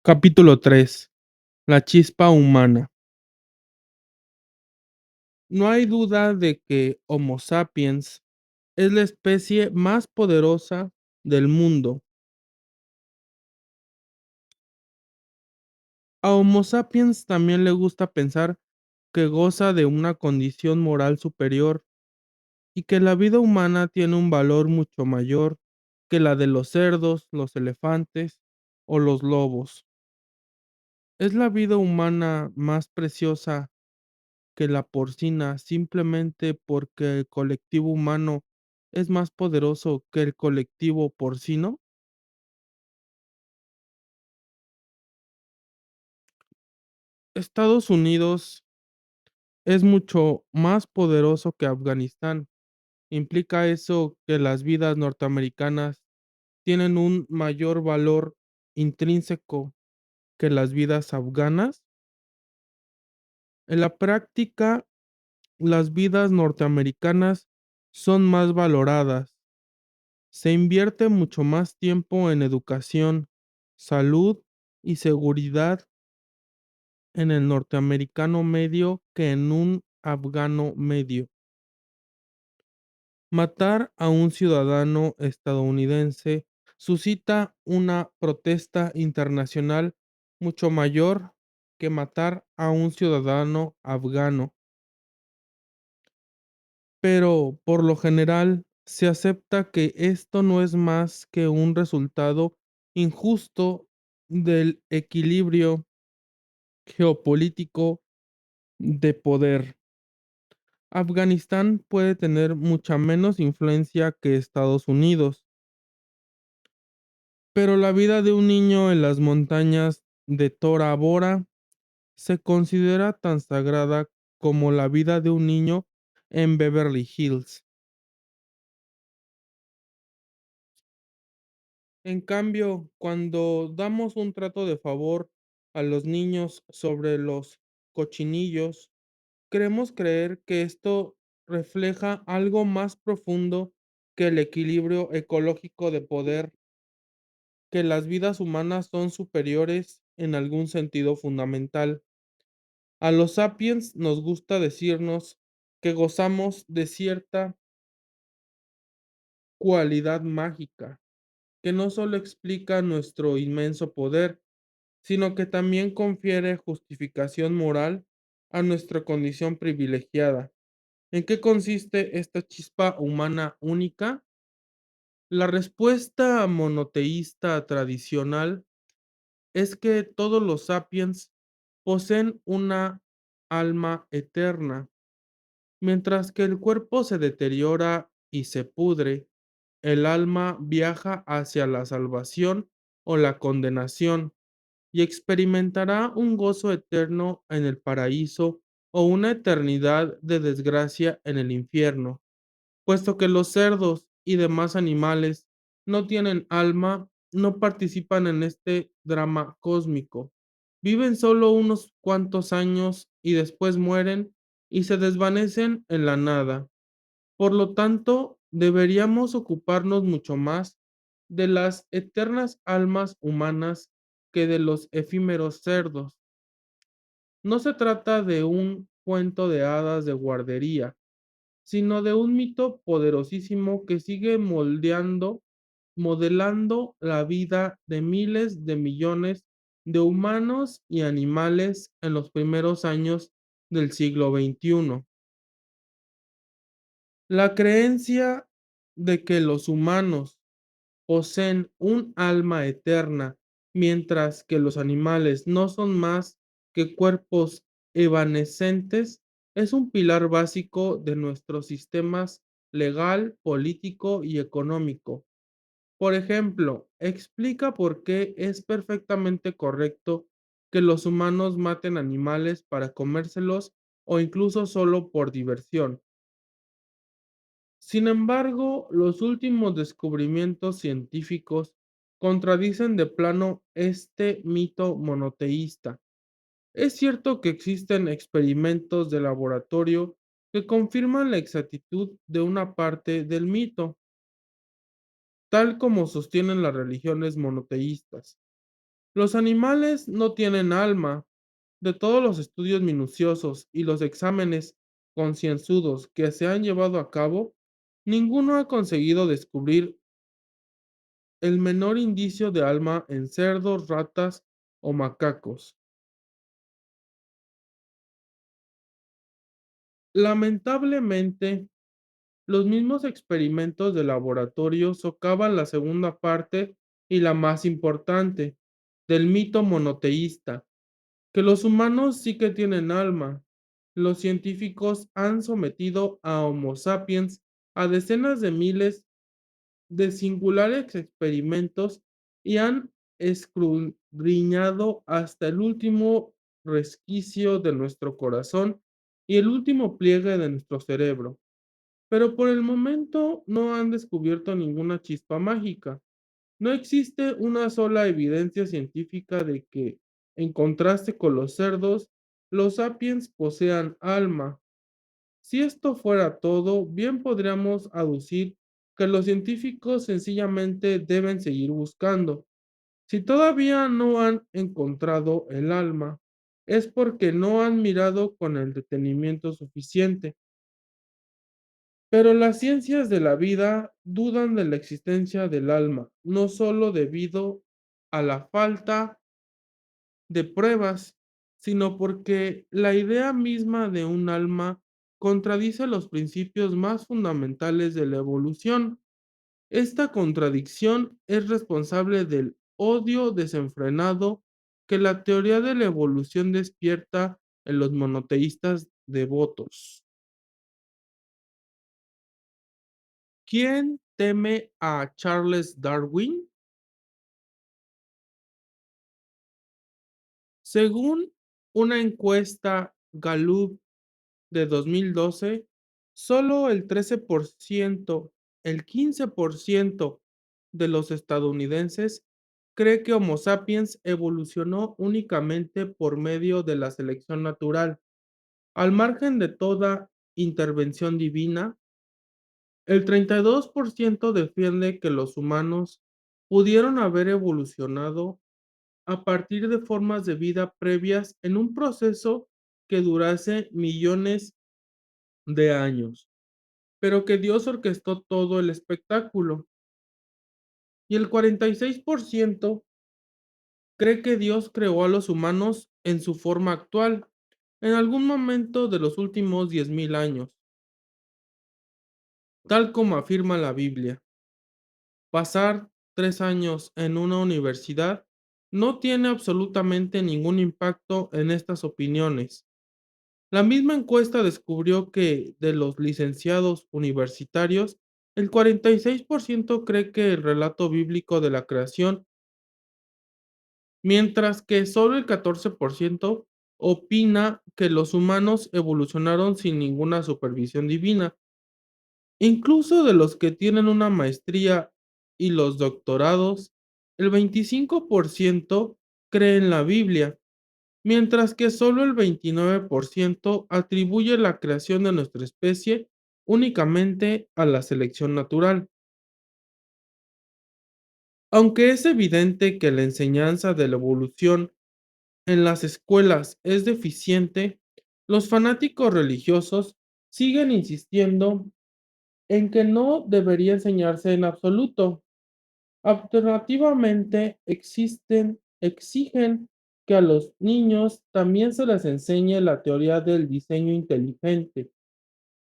Capítulo 3: La chispa humana. No hay duda de que Homo sapiens es la especie más poderosa del mundo. A Homo sapiens también le gusta pensar que goza de una condición moral superior y que la vida humana tiene un valor mucho mayor que la de los cerdos, los elefantes o los lobos. Es la vida humana más preciosa que la porcina simplemente porque el colectivo humano es más poderoso que el colectivo porcino? Estados Unidos es mucho más poderoso que Afganistán. ¿Implica eso que las vidas norteamericanas tienen un mayor valor intrínseco que las vidas afganas? En la práctica, las vidas norteamericanas son más valoradas. Se invierte mucho más tiempo en educación, salud y seguridad en el norteamericano medio que en un afgano medio. Matar a un ciudadano estadounidense suscita una protesta internacional mucho mayor que matar a un ciudadano afgano, pero por lo general se acepta que esto no es más que un resultado injusto del equilibrio geopolítico de poder. Afganistán puede tener mucha menos influencia que Estados Unidos, pero la vida de un niño en las montañas de Tora Bora se considera tan sagrada como la vida de un niño en Beverly Hills. En cambio, cuando damos un trato de favor a los niños sobre los cochinillos, queremos creer que esto refleja algo más profundo que el equilibrio ecológico de poder, que las vidas humanas son superiores en algún sentido fundamental. A los sapiens nos gusta decirnos que gozamos de cierta cualidad mágica, que no solo explica nuestro inmenso poder, sino que también confiere justificación moral a nuestra condición privilegiada. ¿En qué consiste esta chispa humana única? La respuesta monoteísta tradicional es que todos los sapiens poseen una alma eterna. Mientras que el cuerpo se deteriora y se pudre, el alma viaja hacia la salvación o la condenación y experimentará un gozo eterno en el paraíso o una eternidad de desgracia en el infierno. Puesto que los cerdos y demás animales no tienen alma, no participan en este drama cósmico. Viven solo unos cuantos años y después mueren y se desvanecen en la nada. Por lo tanto, deberíamos ocuparnos mucho más de las eternas almas humanas que de los efímeros cerdos. No se trata de un cuento de hadas de guardería, sino de un mito poderosísimo que sigue modelando la vida de miles de millones de humanos y animales en los primeros años del siglo XXI. La creencia de que los humanos poseen un alma eterna, mientras que los animales no son más que cuerpos evanescentes, es un pilar básico de nuestros sistemas legal, político y económico. Por ejemplo, explica por qué es perfectamente correcto que los humanos maten animales para comérselos o incluso solo por diversión. Sin embargo, los últimos descubrimientos científicos contradicen de plano este mito monoteísta. Es cierto que existen experimentos de laboratorio que confirman la exactitud de una parte del mito, tal como sostienen las religiones monoteístas. Los animales no tienen alma. De todos los estudios minuciosos y los exámenes concienzudos que se han llevado a cabo, ninguno ha conseguido descubrir el menor indicio de alma en cerdos, ratas o macacos. Lamentablemente, los mismos experimentos de laboratorio socavan la segunda parte y la más importante del mito monoteísta, que los humanos sí que tienen alma. Los científicos han sometido a Homo sapiens a decenas de miles de singulares experimentos y han escudriñado hasta el último resquicio de nuestro corazón y el último pliegue de nuestro cerebro. Pero por el momento no han descubierto ninguna chispa mágica. No existe una sola evidencia científica de que, en contraste con los cerdos, los sapiens posean alma. Si esto fuera todo, bien podríamos aducir que los científicos sencillamente deben seguir buscando. Si todavía no han encontrado el alma, es porque no han mirado con el detenimiento suficiente. Pero las ciencias de la vida dudan de la existencia del alma, no solo debido a la falta de pruebas, sino porque la idea misma de un alma contradice los principios más fundamentales de la evolución. Esta contradicción es responsable del odio desenfrenado que la teoría de la evolución despierta en los monoteístas devotos. ¿Quién teme a Charles Darwin? Según una encuesta Gallup de 2012, solo el 13%, el 15% de los estadounidenses cree que Homo sapiens evolucionó únicamente por medio de la selección natural. Al margen de toda intervención divina, el 32% defiende que los humanos pudieron haber evolucionado a partir de formas de vida previas en un proceso que durase millones de años, pero que Dios orquestó todo el espectáculo. Y el 46% cree que Dios creó a los humanos en su forma actual, en algún momento de los últimos 10.000 años, tal como afirma la Biblia. Pasar 3 años en una universidad no tiene absolutamente ningún impacto en estas opiniones. La misma encuesta descubrió que de los licenciados universitarios, el 46% cree que el relato bíblico de la creación, mientras que solo el 14% opina que los humanos evolucionaron sin ninguna supervisión divina. Incluso de los que tienen una maestría y los doctorados, el 25% cree en la Biblia, mientras que solo el 29% atribuye la creación de nuestra especie únicamente a la selección natural. Aunque es evidente que la enseñanza de la evolución en las escuelas es deficiente, los fanáticos religiosos siguen insistiendo en que no debería enseñarse en absoluto. Alternativamente, exigen que a los niños también se les enseñe la teoría del diseño inteligente,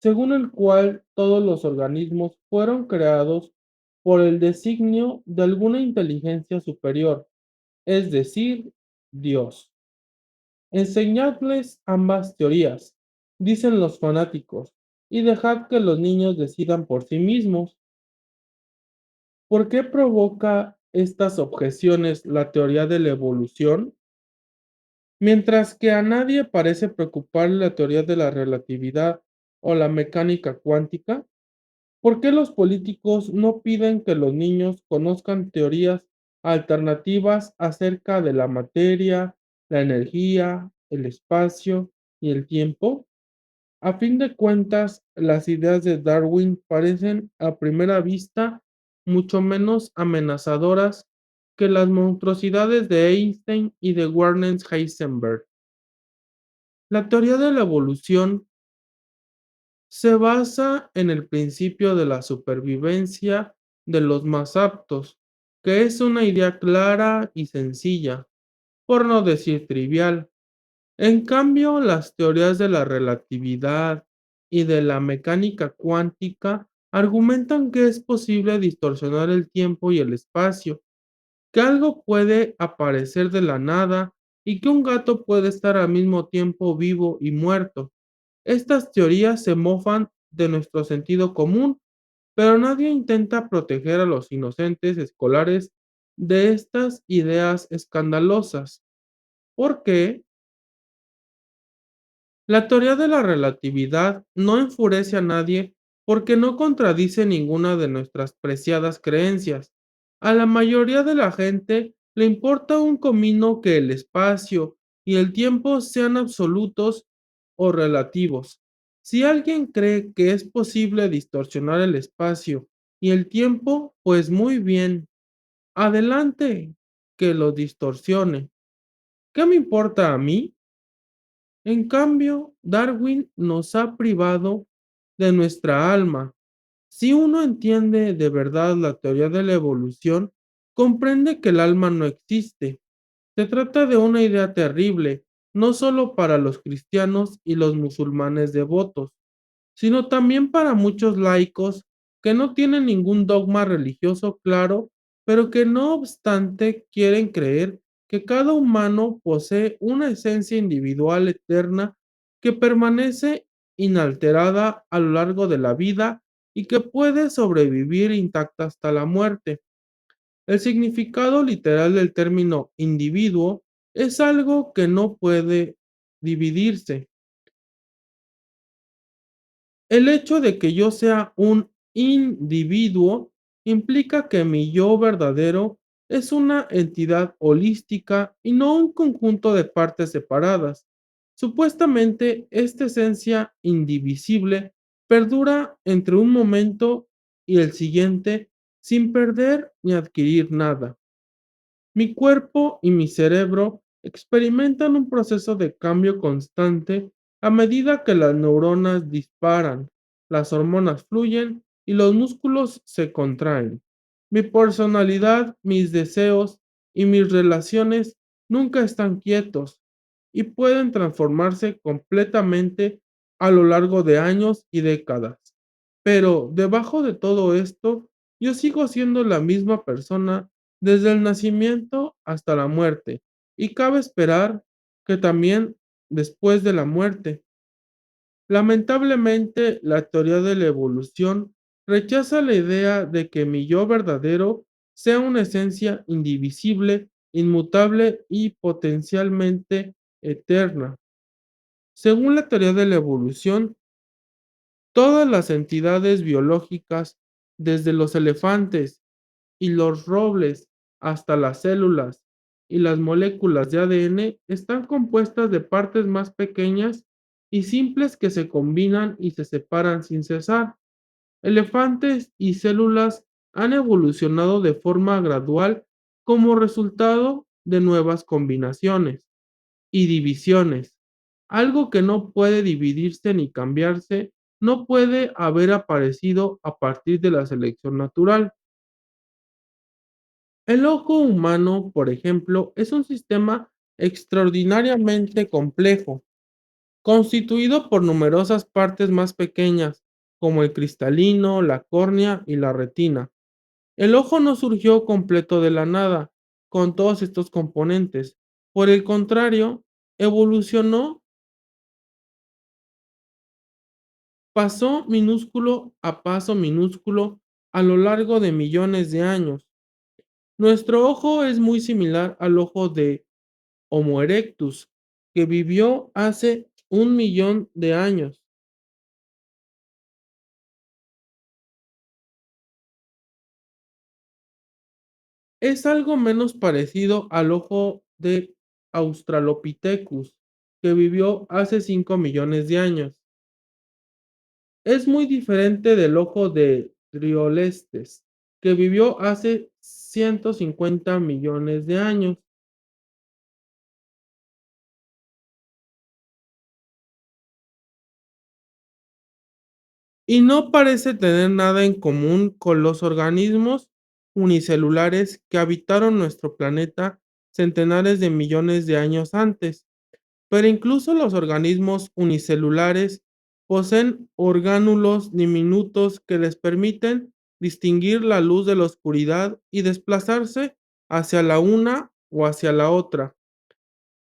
según el cual todos los organismos fueron creados por el designio de alguna inteligencia superior, es decir, Dios. Enseñadles ambas teorías, dicen los fanáticos, y dejad que los niños decidan por sí mismos. ¿Por qué provoca estas objeciones la teoría de la evolución? Mientras que a nadie parece preocuparle la teoría de la relatividad o la mecánica cuántica, ¿por qué los políticos no piden que los niños conozcan teorías alternativas acerca de la materia, la energía, el espacio y el tiempo? A fin de cuentas, las ideas de Darwin parecen a primera vista mucho menos amenazadoras que las monstruosidades de Einstein y de Werner Heisenberg. La teoría de la evolución se basa en el principio de la supervivencia de los más aptos, que es una idea clara y sencilla, por no decir trivial. En cambio, las teorías de la relatividad y de la mecánica cuántica argumentan que es posible distorsionar el tiempo y el espacio, que algo puede aparecer de la nada y que un gato puede estar al mismo tiempo vivo y muerto. Estas teorías se mofan de nuestro sentido común, pero nadie intenta proteger a los inocentes escolares de estas ideas escandalosas. ¿Por qué? La teoría de la relatividad no enfurece a nadie porque no contradice ninguna de nuestras preciadas creencias. A la mayoría de la gente le importa un comino que el espacio y el tiempo sean absolutos o relativos. Si alguien cree que es posible distorsionar el espacio y el tiempo, pues muy bien, adelante, que lo distorsione. ¿Qué me importa a mí? En cambio, Darwin nos ha privado de nuestra alma. Si uno entiende de verdad la teoría de la evolución, comprende que el alma no existe. Se trata de una idea terrible, no solo para los cristianos y los musulmanes devotos, sino también para muchos laicos que no tienen ningún dogma religioso claro, pero que no obstante quieren creer que cada humano posee una esencia individual eterna que permanece inalterada a lo largo de la vida y que puede sobrevivir intacta hasta la muerte. El significado literal del término individuo es algo que no puede dividirse. El hecho de que yo sea un individuo implica que mi yo verdadero es una entidad holística y no un conjunto de partes separadas. Supuestamente, esta esencia indivisible perdura entre un momento y el siguiente sin perder ni adquirir nada. Mi cuerpo y mi cerebro experimentan un proceso de cambio constante a medida que las neuronas disparan, las hormonas fluyen y los músculos se contraen. Mi personalidad, mis deseos y mis relaciones nunca están quietos y pueden transformarse completamente a lo largo de años y décadas. Pero debajo de todo esto, yo sigo siendo la misma persona desde el nacimiento hasta la muerte, y cabe esperar que también después de la muerte. Lamentablemente, la teoría de la evolución rechaza la idea de que mi yo verdadero sea una esencia indivisible, inmutable y potencialmente eterna. Según la teoría de la evolución, todas las entidades biológicas, desde los elefantes y los robles hasta las células y las moléculas de ADN, están compuestas de partes más pequeñas y simples que se combinan y se separan sin cesar. Elefantes y células han evolucionado de forma gradual como resultado de nuevas combinaciones y divisiones. Algo que no puede dividirse ni cambiarse, no puede haber aparecido a partir de la selección natural. El ojo humano, por ejemplo, es un sistema extraordinariamente complejo, constituido por numerosas partes más pequeñas, como el cristalino, la córnea y la retina. El ojo no surgió completo de la nada, con todos estos componentes. Por el contrario, evolucionó paso minúsculo a lo largo de millones de años. Nuestro ojo es muy similar al ojo de Homo erectus, que vivió hace 1 millón de años. Es algo menos parecido al ojo de Australopithecus, que vivió hace 5 millones de años. Es muy diferente del ojo de Triolestes, que vivió hace 150 millones de años. Y no parece tener nada en común con los organismos unicelulares que habitaron nuestro planeta centenares de millones de años antes. Pero incluso los organismos unicelulares poseen orgánulos diminutos que les permiten distinguir la luz de la oscuridad y desplazarse hacia la una o hacia la otra.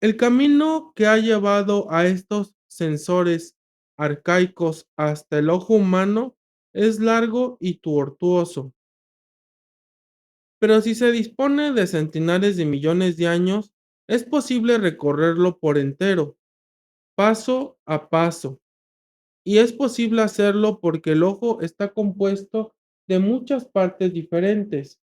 El camino que ha llevado a estos sensores arcaicos hasta el ojo humano es largo y tortuoso, pero si se dispone de centenares de millones de años, es posible recorrerlo por entero, paso a paso. Y es posible hacerlo porque el ojo está compuesto de muchas partes diferentes.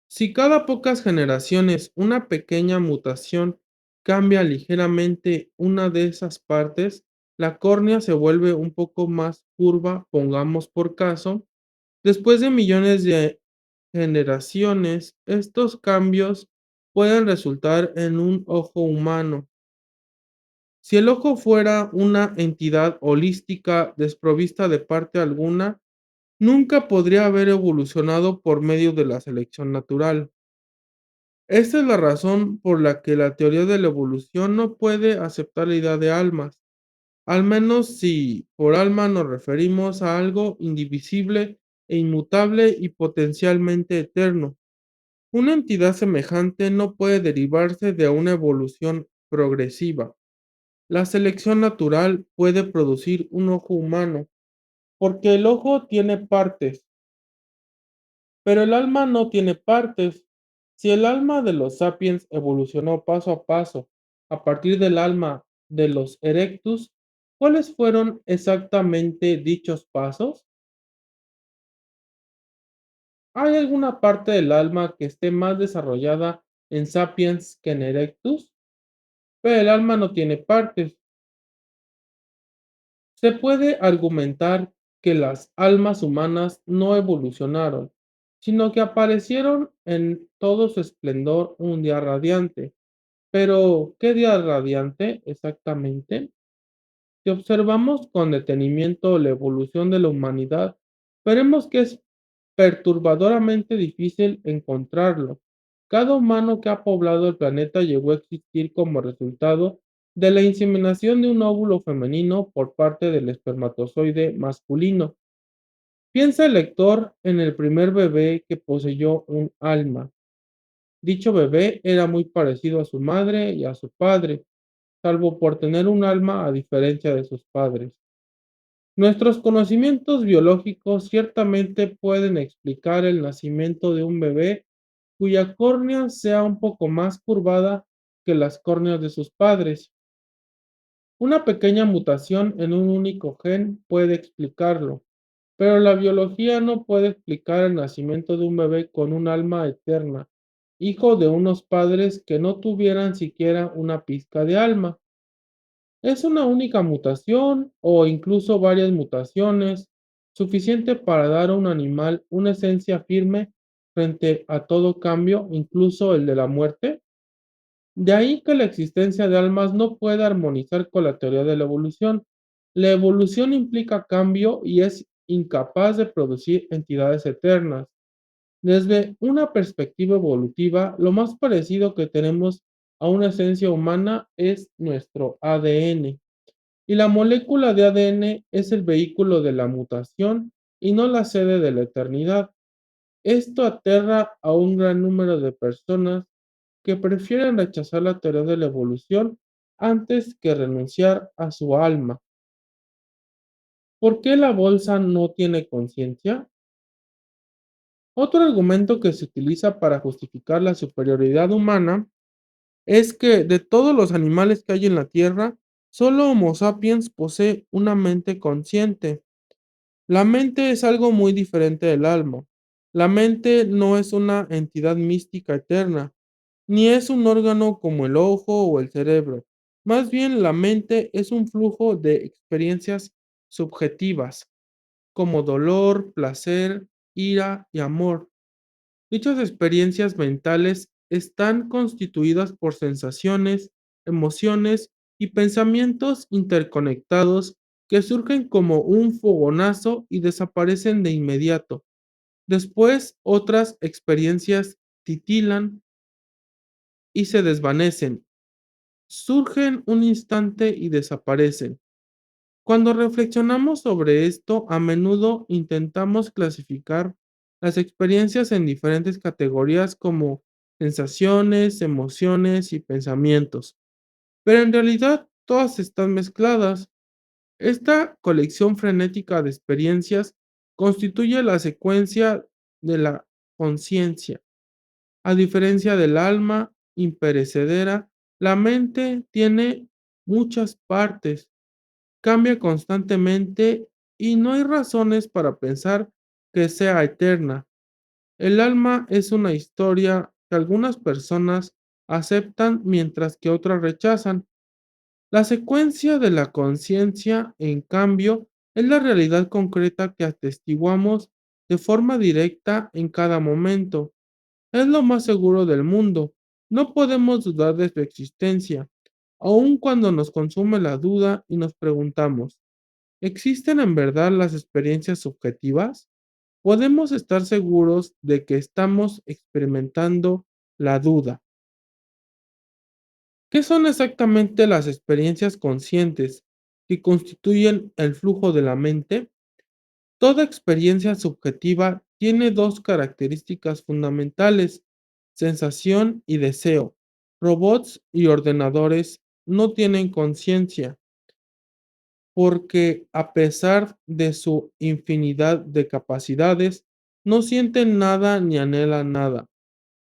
Si cada pocas generaciones una pequeña mutación cambia ligeramente una de esas partes, la córnea se vuelve un poco más curva, pongamos por caso. Después de millones de generaciones, estos cambios pueden resultar en un ojo humano. Si el ojo fuera una entidad holística desprovista de parte alguna, nunca podría haber evolucionado por medio de la selección natural. Esta es la razón por la que la teoría de la evolución no puede aceptar la idea de almas, al menos si por alma nos referimos a algo indivisible e inmutable y potencialmente eterno. Una entidad semejante no puede derivarse de una evolución progresiva. La selección natural puede producir un ojo humano, porque el ojo tiene partes, pero el alma no tiene partes. Si el alma de los sapiens evolucionó paso a paso a partir del alma de los erectus, ¿cuáles fueron exactamente dichos pasos? ¿Hay alguna parte del alma que esté más desarrollada en sapiens que en erectus? Pero el alma no tiene partes. Se puede argumentar que las almas humanas no evolucionaron, sino que aparecieron en todo su esplendor un día radiante. Pero, ¿qué día radiante exactamente? Si observamos con detenimiento la evolución de la humanidad, veremos que es perturbadoramente difícil encontrarlo. Cada humano que ha poblado el planeta llegó a existir como resultado de la inseminación de un óvulo femenino por parte del espermatozoide masculino. Piensa el lector en el primer bebé que poseyó un alma. Dicho bebé era muy parecido a su madre y a su padre, salvo por tener un alma a diferencia de sus padres. Nuestros conocimientos biológicos ciertamente pueden explicar el nacimiento de un bebé cuya córnea sea un poco más curvada que las córneas de sus padres. Una pequeña mutación en un único gen puede explicarlo, pero la biología no puede explicar el nacimiento de un bebé con un alma eterna, hijo de unos padres que no tuvieran siquiera una pizca de alma. ¿Es una única mutación o incluso varias mutaciones suficiente para dar a un animal una esencia firme frente a todo cambio, incluso el de la muerte? De ahí que la existencia de almas no pueda armonizar con la teoría de la evolución. La evolución implica cambio y es incapaz de producir entidades eternas. Desde una perspectiva evolutiva, lo más parecido que tenemos a una esencia humana es nuestro ADN. Y la molécula de ADN es el vehículo de la mutación y no la sede de la eternidad. Esto aterra a un gran número de personas que prefieren rechazar la teoría de la evolución antes que renunciar a su alma. ¿Por qué la bolsa no tiene conciencia? Otro argumento que se utiliza para justificar la superioridad humana es que de todos los animales que hay en la Tierra, solo Homo sapiens posee una mente consciente. La mente es algo muy diferente del alma. La mente no es una entidad mística eterna, ni es un órgano como el ojo o el cerebro. Más bien, la mente es un flujo de experiencias subjetivas. como dolor, placer, ira y amor. Dichas experiencias mentales están constituidas por sensaciones, emociones y pensamientos interconectados que surgen como un fogonazo y desaparecen de inmediato. Después, otras experiencias titilan y se desvanecen, surgen un instante y desaparecen. Cuando reflexionamos sobre esto, a menudo intentamos clasificar las experiencias en diferentes categorías como sensaciones, emociones y pensamientos, pero en realidad todas están mezcladas. Esta colección frenética de experiencias constituye la secuencia de la conciencia. A diferencia del alma imperecedera, la mente tiene muchas partes, cambia constantemente y no hay razones para pensar que sea eterna. El alma es una historia que algunas personas aceptan mientras que otras rechazan. La secuencia de la conciencia, en cambio, es la realidad concreta que atestiguamos de forma directa en cada momento. Es lo más seguro del mundo. No podemos dudar de su existencia, aun cuando nos consume la duda y nos preguntamos, ¿existen en verdad las experiencias subjetivas? Podemos estar seguros de que estamos experimentando la duda. ¿Qué son exactamente las experiencias conscientes que constituyen el flujo de la mente? Toda experiencia subjetiva tiene dos características fundamentales: sensación y deseo. Robots y ordenadores no tienen conciencia porque, a pesar de su infinidad de capacidades, no sienten nada ni anhelan nada.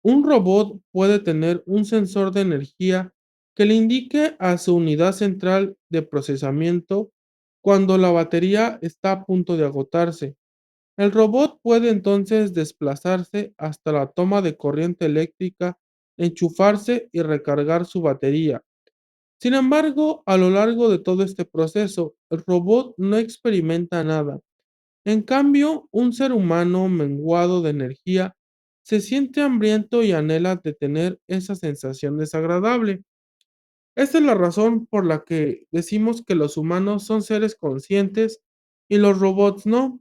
Un robot puede tener un sensor de energía que le indique a su unidad central de procesamiento cuando la batería está a punto de agotarse. El robot puede entonces desplazarse hasta la toma de corriente eléctrica, enchufarse y recargar su batería. Sin embargo, a lo largo de todo este proceso, el robot no experimenta nada. En cambio, un ser humano menguado de energía se siente hambriento y anhela detener esa sensación desagradable. Esta es la razón por la que decimos que los humanos son seres conscientes y los robots no,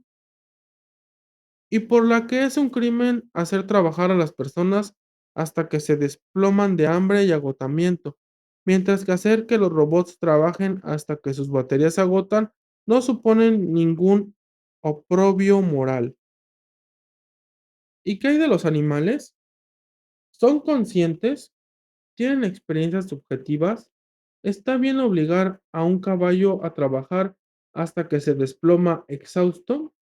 y por la que es un crimen hacer trabajar a las personas hasta que se desploman de hambre y agotamiento, mientras que hacer que los robots trabajen hasta que sus baterías se agotan no suponen ningún oprobio moral. ¿Y qué hay de los animales? ¿Son conscientes? ¿Tienen experiencias subjetivas? ¿Está bien obligar a un caballo a trabajar hasta que se desploma exhausto?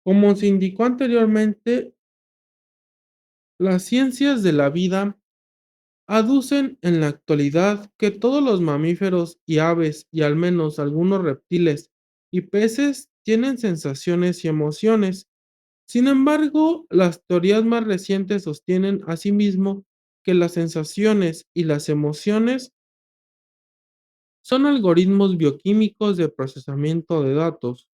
Como se indicó anteriormente, las ciencias de la vida aducen en la actualidad que todos los mamíferos y aves y al menos algunos reptiles y peces tienen sensaciones y emociones. Sin embargo, las teorías más recientes sostienen asimismo que las sensaciones y las emociones son algoritmos bioquímicos de procesamiento de datos,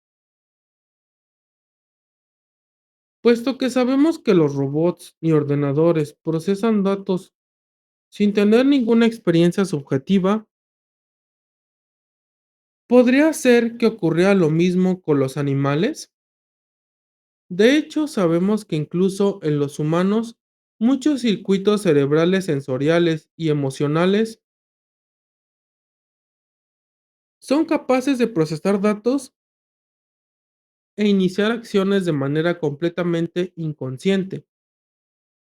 puesto que sabemos que los robots y ordenadores procesan datos sin tener ninguna experiencia subjetiva. ¿Podría ser que ocurriera lo mismo con los animales? De hecho, sabemos que incluso en los humanos, muchos circuitos cerebrales sensoriales y emocionales son capaces de procesar datos e iniciar acciones de manera completamente inconsciente.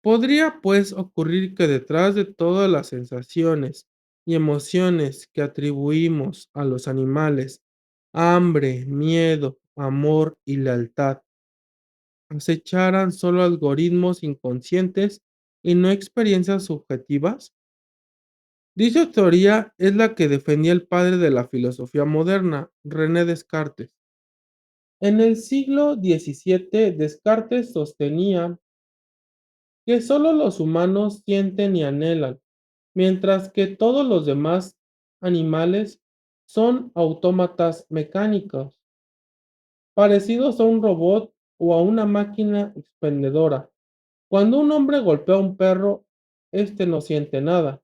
Podría, pues, ocurrir que detrás de todas las sensaciones y emociones que atribuimos a los animales, hambre, miedo, amor y lealtad, acecharan solo algoritmos inconscientes y no experiencias subjetivas. Dicha teoría es la que defendía el padre de la filosofía moderna, René Descartes. En el siglo XVII, Descartes sostenía que solo los humanos sienten y anhelan, mientras que todos los demás animales son autómatas mecánicos. parecidos a un robot o a una máquina expendedora. Cuando un hombre golpea a un perro, este no siente nada.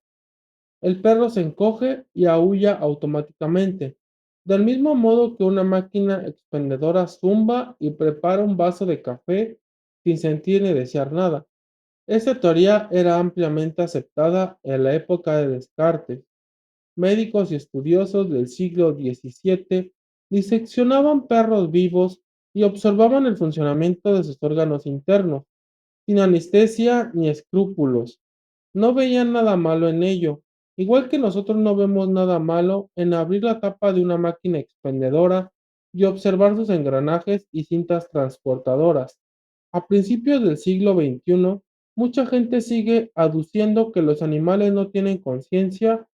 El perro se encoge y aúlla automáticamente, del mismo modo que una máquina expendedora zumba y prepara un vaso de café sin sentir ni desear nada. Esta teoría era ampliamente aceptada en la época de Descartes. Médicos y estudiosos del siglo XVII diseccionaban perros vivos y observaban el funcionamiento de sus órganos internos, sin anestesia ni escrúpulos. No veían nada malo en ello, igual que nosotros no vemos nada malo en abrir la tapa de una máquina expendedora y observar sus engranajes y cintas transportadoras. A principios del siglo XXI, mucha gente sigue aduciendo que los animales no tienen conciencia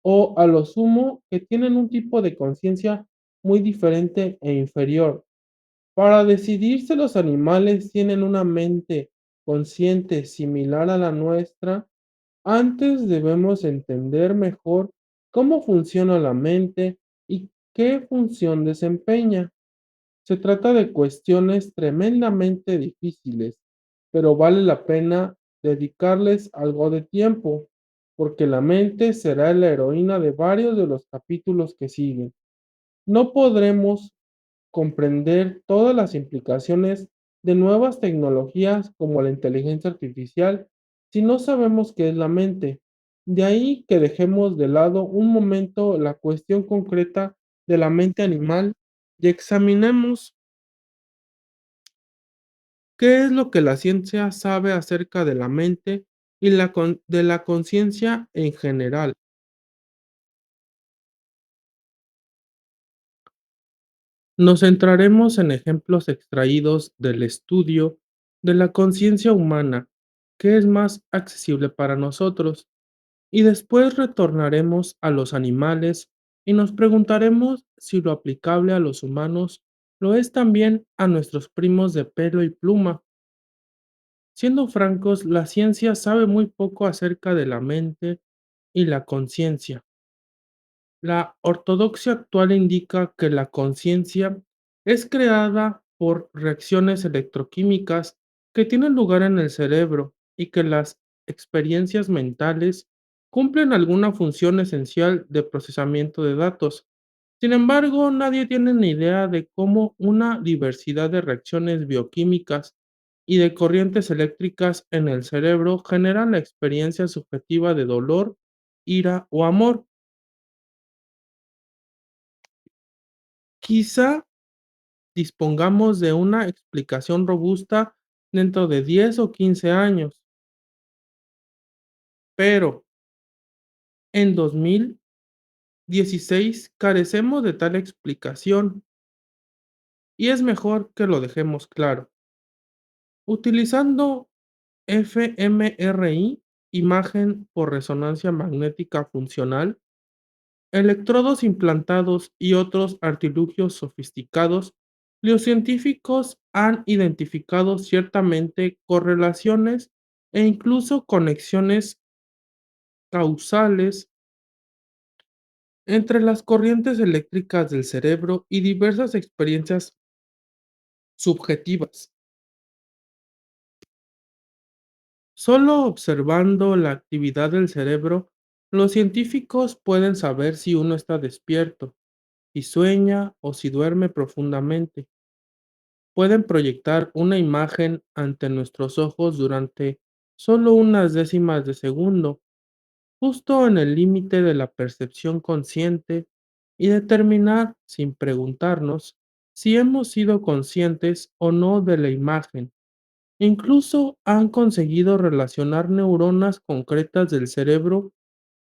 o a lo sumo que tienen un tipo de conciencia muy diferente e inferior. Para decidir si los animales tienen una mente consciente similar a la nuestra, antes debemos entender mejor cómo funciona la mente y qué función desempeña. Se trata de cuestiones tremendamente difíciles, pero vale la pena dedicarles algo de tiempo, porque la mente será la heroína de varios de los capítulos que siguen. No podremos comprender todas las implicaciones de nuevas tecnologías como la inteligencia artificial si no sabemos qué es la mente. De ahí que dejemos de lado un momento la cuestión concreta de la mente animal y examinemos qué es lo que la ciencia sabe acerca de la mente y de la conciencia en general. Nos centraremos en ejemplos extraídos del estudio de la conciencia humana, que es más accesible para nosotros, y después retornaremos a los animales y nos preguntaremos si lo aplicable a los humanos lo es también a nuestros primos de pelo y pluma. Siendo francos, la ciencia sabe muy poco acerca de la mente y la conciencia. La ortodoxia actual indica que la conciencia es creada por reacciones electroquímicas que tienen lugar en el cerebro y que las experiencias mentales cumplen alguna función esencial de procesamiento de datos. Sin embargo, nadie tiene ni idea de cómo una diversidad de reacciones bioquímicas y de corrientes eléctricas en el cerebro generan la experiencia subjetiva de dolor, ira o amor. Quizá dispongamos de una explicación robusta dentro de 10 o 15 años, pero en 2016 carecemos de tal explicación y es mejor que lo dejemos claro. Utilizando fMRI, imagen por resonancia magnética funcional, electrodos implantados y otros artilugios sofisticados, los científicos han identificado ciertamente correlaciones e incluso conexiones causales entre las corrientes eléctricas del cerebro y diversas experiencias subjetivas. Solo observando la actividad del cerebro, los científicos pueden saber si uno está despierto, si sueña o si duerme profundamente. Pueden proyectar una imagen ante nuestros ojos durante solo unas décimas de segundo, justo en el límite de la percepción consciente, y determinar, sin preguntarnos, si hemos sido conscientes o no de la imagen. Incluso han conseguido relacionar neuronas concretas del cerebro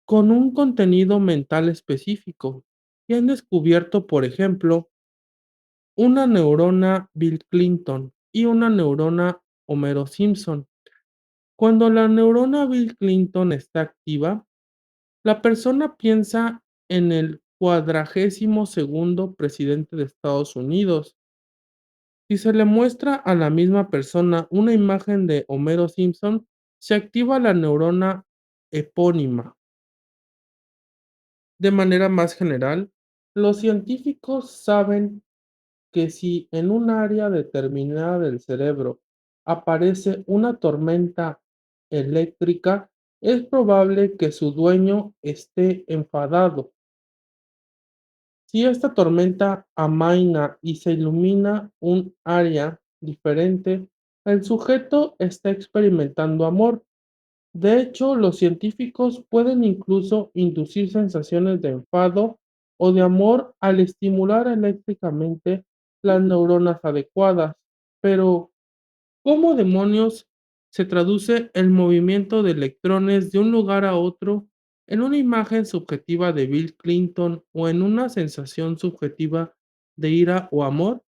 con un contenido mental específico y han descubierto, por ejemplo, una neurona Bill Clinton y una neurona Homero Simpson. Cuando la neurona Bill Clinton está activa, la persona piensa en el 42º presidente de Estados Unidos. Si se le muestra a la misma persona una imagen de Homero Simpson, se activa la neurona epónima. De manera más general, los científicos saben que si en un área determinada del cerebro aparece una tormenta eléctrica, es probable que su dueño esté enfadado. Si esta tormenta amaina y se ilumina un área diferente, el sujeto está experimentando amor. De hecho, los científicos pueden incluso inducir sensaciones de enfado o de amor al estimular eléctricamente las neuronas adecuadas. Pero, ¿cómo demonios se traduce el movimiento de electrones de un lugar a otro en una imagen subjetiva de Bill Clinton o en una sensación subjetiva de ira o amor?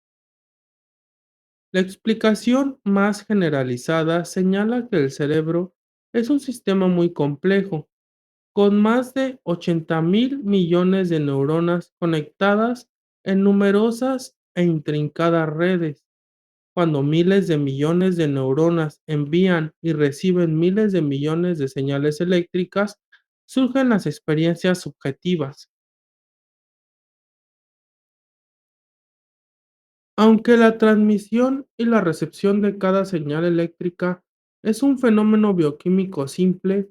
La explicación más generalizada señala que el cerebro es un sistema muy complejo, con más de 80.000 millones de neuronas conectadas en numerosas e intrincadas redes. Cuando miles de millones de neuronas envían y reciben miles de millones de señales eléctricas, surgen las experiencias subjetivas. Aunque la transmisión y la recepción de cada señal eléctrica es un fenómeno bioquímico simple,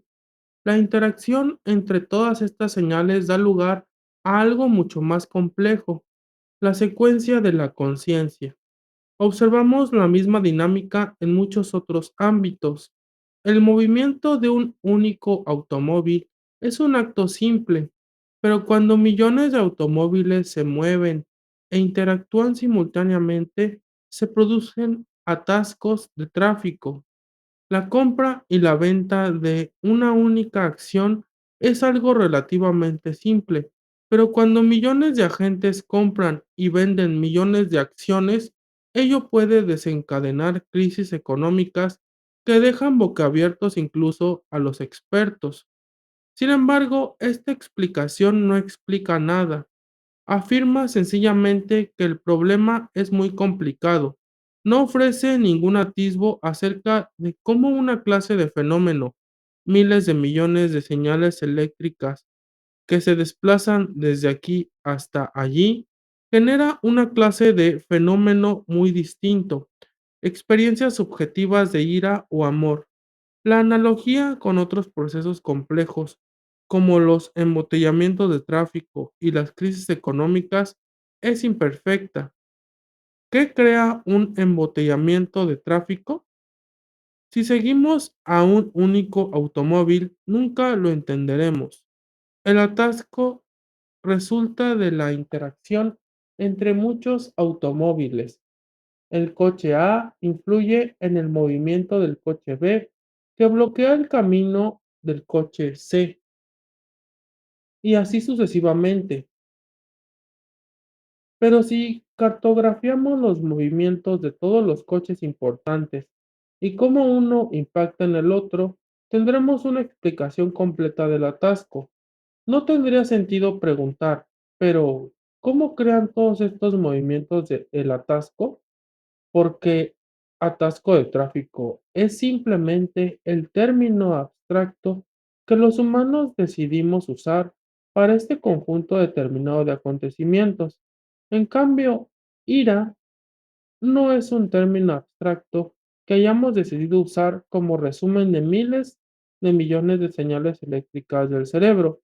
la interacción entre todas estas señales da lugar a algo mucho más complejo, la secuencia de la conciencia. Observamos la misma dinámica en muchos otros ámbitos. El movimiento de un único automóvil es un acto simple, pero cuando millones de automóviles se mueven e interactúan simultáneamente, se producen atascos de tráfico. La compra y la venta de una única acción es algo relativamente simple, pero cuando millones de agentes compran y venden millones de acciones, ello puede desencadenar crisis económicas que dejan boquiabiertos incluso a los expertos. Sin embargo, esta explicación no explica nada. Afirma sencillamente que el problema es muy complicado. No ofrece ningún atisbo acerca de cómo una clase de fenómeno, miles de millones de señales eléctricas que se desplazan desde aquí hasta allí, genera una clase de fenómeno muy distinto, experiencias subjetivas de ira o amor. La analogía con otros procesos complejos, como los embotellamientos de tráfico y las crisis económicas, es imperfecta. ¿Qué crea un embotellamiento de tráfico? Si seguimos a un único automóvil, nunca lo entenderemos. El atasco resulta de la interacción entre muchos automóviles. El coche A influye en el movimiento del coche B, que bloquea el camino del coche C, y así sucesivamente. Pero si cartografiamos los movimientos de todos los coches importantes y cómo uno impacta en el otro, tendremos una explicación completa del atasco. No tendría sentido preguntar, pero ¿cómo crean todos estos movimientos el atasco? Porque atasco de tráfico es simplemente el término abstracto que los humanos decidimos usar para este conjunto determinado de acontecimientos. En cambio, ira no es un término abstracto que hayamos decidido usar como resumen de miles de millones de señales eléctricas del cerebro.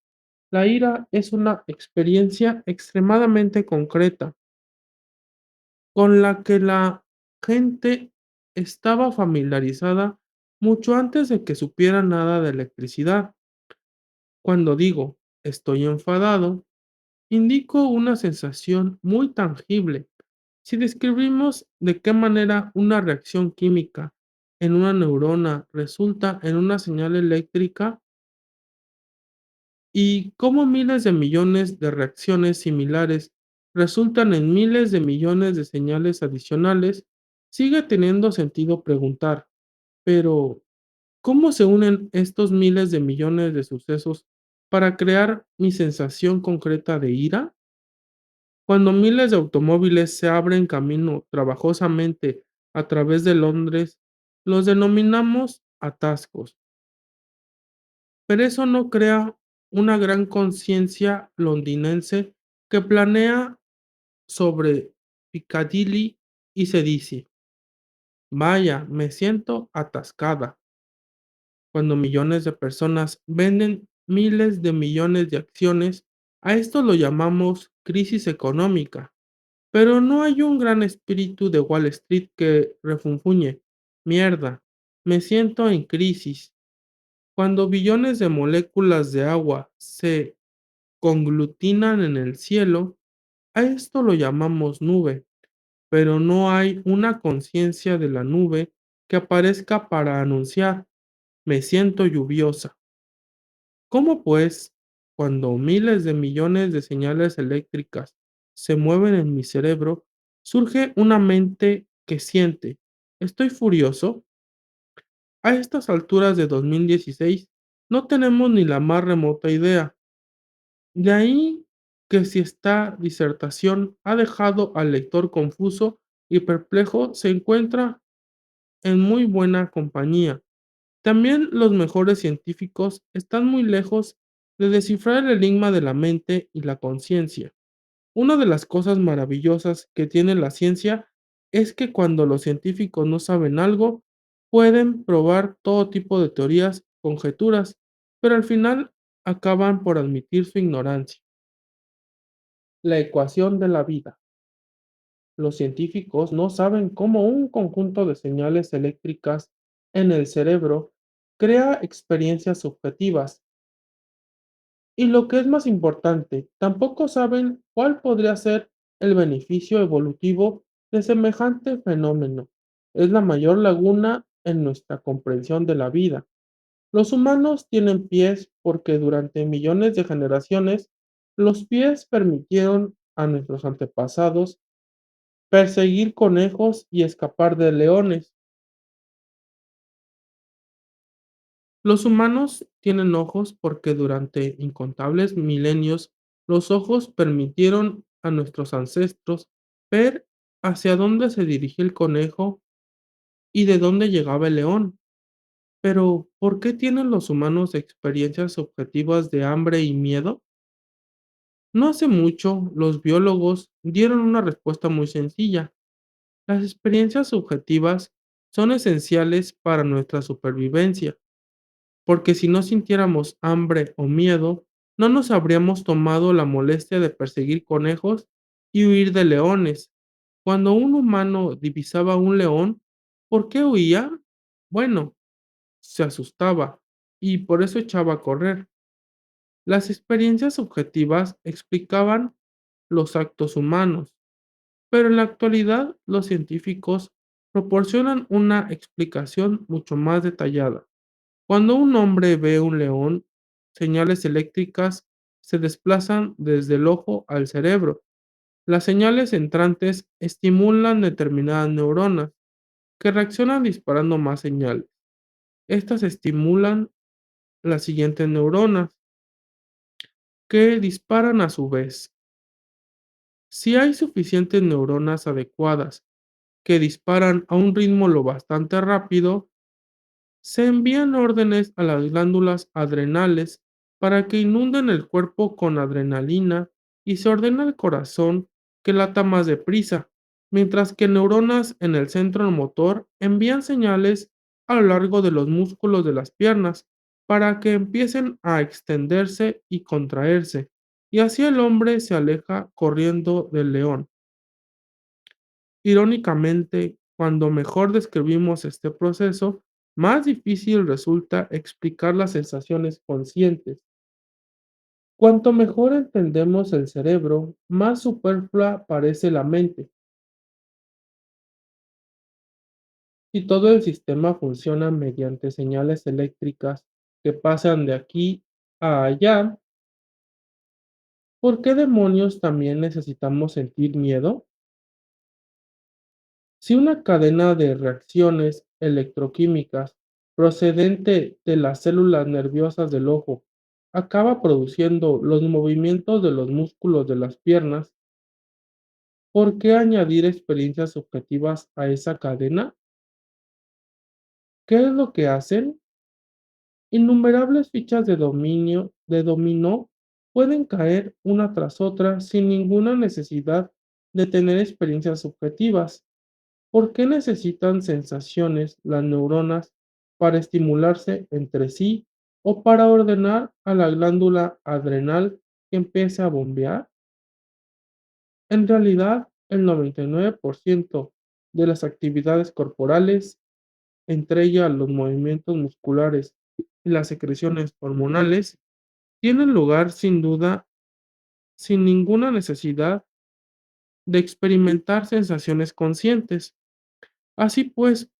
La ira es una experiencia extremadamente concreta con la que la gente estaba familiarizada mucho antes de que supiera nada de electricidad. Cuando digo estoy enfadado, indico una sensación muy tangible. Si describimos de qué manera una reacción química en una neurona resulta en una señal eléctrica, y cómo miles de millones de reacciones similares resultan en miles de millones de señales adicionales, sigue teniendo sentido preguntar, pero ¿cómo se unen estos miles de millones de sucesos para crear mi sensación concreta de ira? Cuando miles de automóviles se abren camino trabajosamente a través de Londres, los denominamos atascos. Pero eso no crea una gran conciencia londinense que planea sobre Piccadilly y se dice, vaya, me siento atascada. Cuando millones de personas venden miles de millones de acciones, a esto lo llamamos crisis económica. Pero no hay un gran espíritu de Wall Street que refunfuñe. Mierda, me siento en crisis. Cuando billones de moléculas de agua se conglutinan en el cielo, a esto lo llamamos nube, pero no hay una conciencia de la nube que aparezca para anunciar, me siento lluviosa. ¿Cómo pues, cuando miles de millones de señales eléctricas se mueven en mi cerebro, surge una mente que siente, estoy furioso? A estas alturas de 2016 no tenemos ni la más remota idea. De ahí que si esta disertación ha dejado al lector confuso y perplejo, se encuentra en muy buena compañía. También los mejores científicos están muy lejos de descifrar el enigma de la mente y la conciencia. Una de las cosas maravillosas que tiene la ciencia es que cuando los científicos no saben algo, pueden probar todo tipo de teorías, conjeturas, pero al final acaban por admitir su ignorancia. La ecuación de la vida. Los científicos no saben cómo un conjunto de señales eléctricas en el cerebro crea experiencias subjetivas. Y lo que es más importante, tampoco saben cuál podría ser el beneficio evolutivo de semejante fenómeno. Es la mayor laguna en nuestra comprensión de la vida. Los humanos tienen pies porque durante millones de generaciones los pies permitieron a nuestros antepasados perseguir conejos y escapar de leones. Los humanos tienen ojos porque durante incontables milenios los ojos permitieron a nuestros ancestros ver hacia dónde se dirigía el conejo y de dónde llegaba el león. Pero, ¿por qué tienen los humanos experiencias subjetivas de hambre y miedo? No hace mucho, los biólogos dieron una respuesta muy sencilla. Las experiencias subjetivas son esenciales para nuestra supervivencia. Porque si no sintiéramos hambre o miedo, no nos habríamos tomado la molestia de perseguir conejos y huir de leones. Cuando un humano divisaba un león, ¿por qué huía? Bueno, se asustaba y por eso echaba a correr. Las experiencias subjetivas explicaban los actos humanos, pero en la actualidad los científicos proporcionan una explicación mucho más detallada. Cuando un hombre ve un león, señales eléctricas se desplazan desde el ojo al cerebro. Las señales entrantes estimulan determinadas neuronas que reaccionan disparando más señales. Estas estimulan las siguientes neuronas que disparan a su vez. Si hay suficientes neuronas adecuadas que disparan a un ritmo lo bastante rápido, se envían órdenes a las glándulas adrenales para que inunden el cuerpo con adrenalina y se ordena al corazón que lata más deprisa, mientras que neuronas en el centro motor envían señales a lo largo de los músculos de las piernas para que empiecen a extenderse y contraerse, y así el hombre se aleja corriendo del león. Irónicamente, cuando mejor describimos este proceso, más difícil resulta explicar las sensaciones conscientes. Cuanto mejor entendemos el cerebro, más superflua parece la mente. Si todo el sistema funciona mediante señales eléctricas que pasan de aquí a allá, ¿por qué demonios también necesitamos sentir miedo? Si una cadena de reacciones electroquímicas procedente de las células nerviosas del ojo acaba produciendo los movimientos de los músculos de las piernas, ¿por qué añadir experiencias subjetivas a esa cadena? ¿Qué es lo que hacen? Innumerables fichas de dominó pueden caer una tras otra sin ninguna necesidad de tener experiencias subjetivas. ¿Por qué necesitan sensaciones las neuronas para estimularse entre sí o para ordenar a la glándula adrenal que empiece a bombear? En realidad, el 99% de las actividades corporales, entre ellas los movimientos musculares y las secreciones hormonales, tienen lugar sin duda, sin ninguna necesidad de experimentar sensaciones conscientes. Así pues,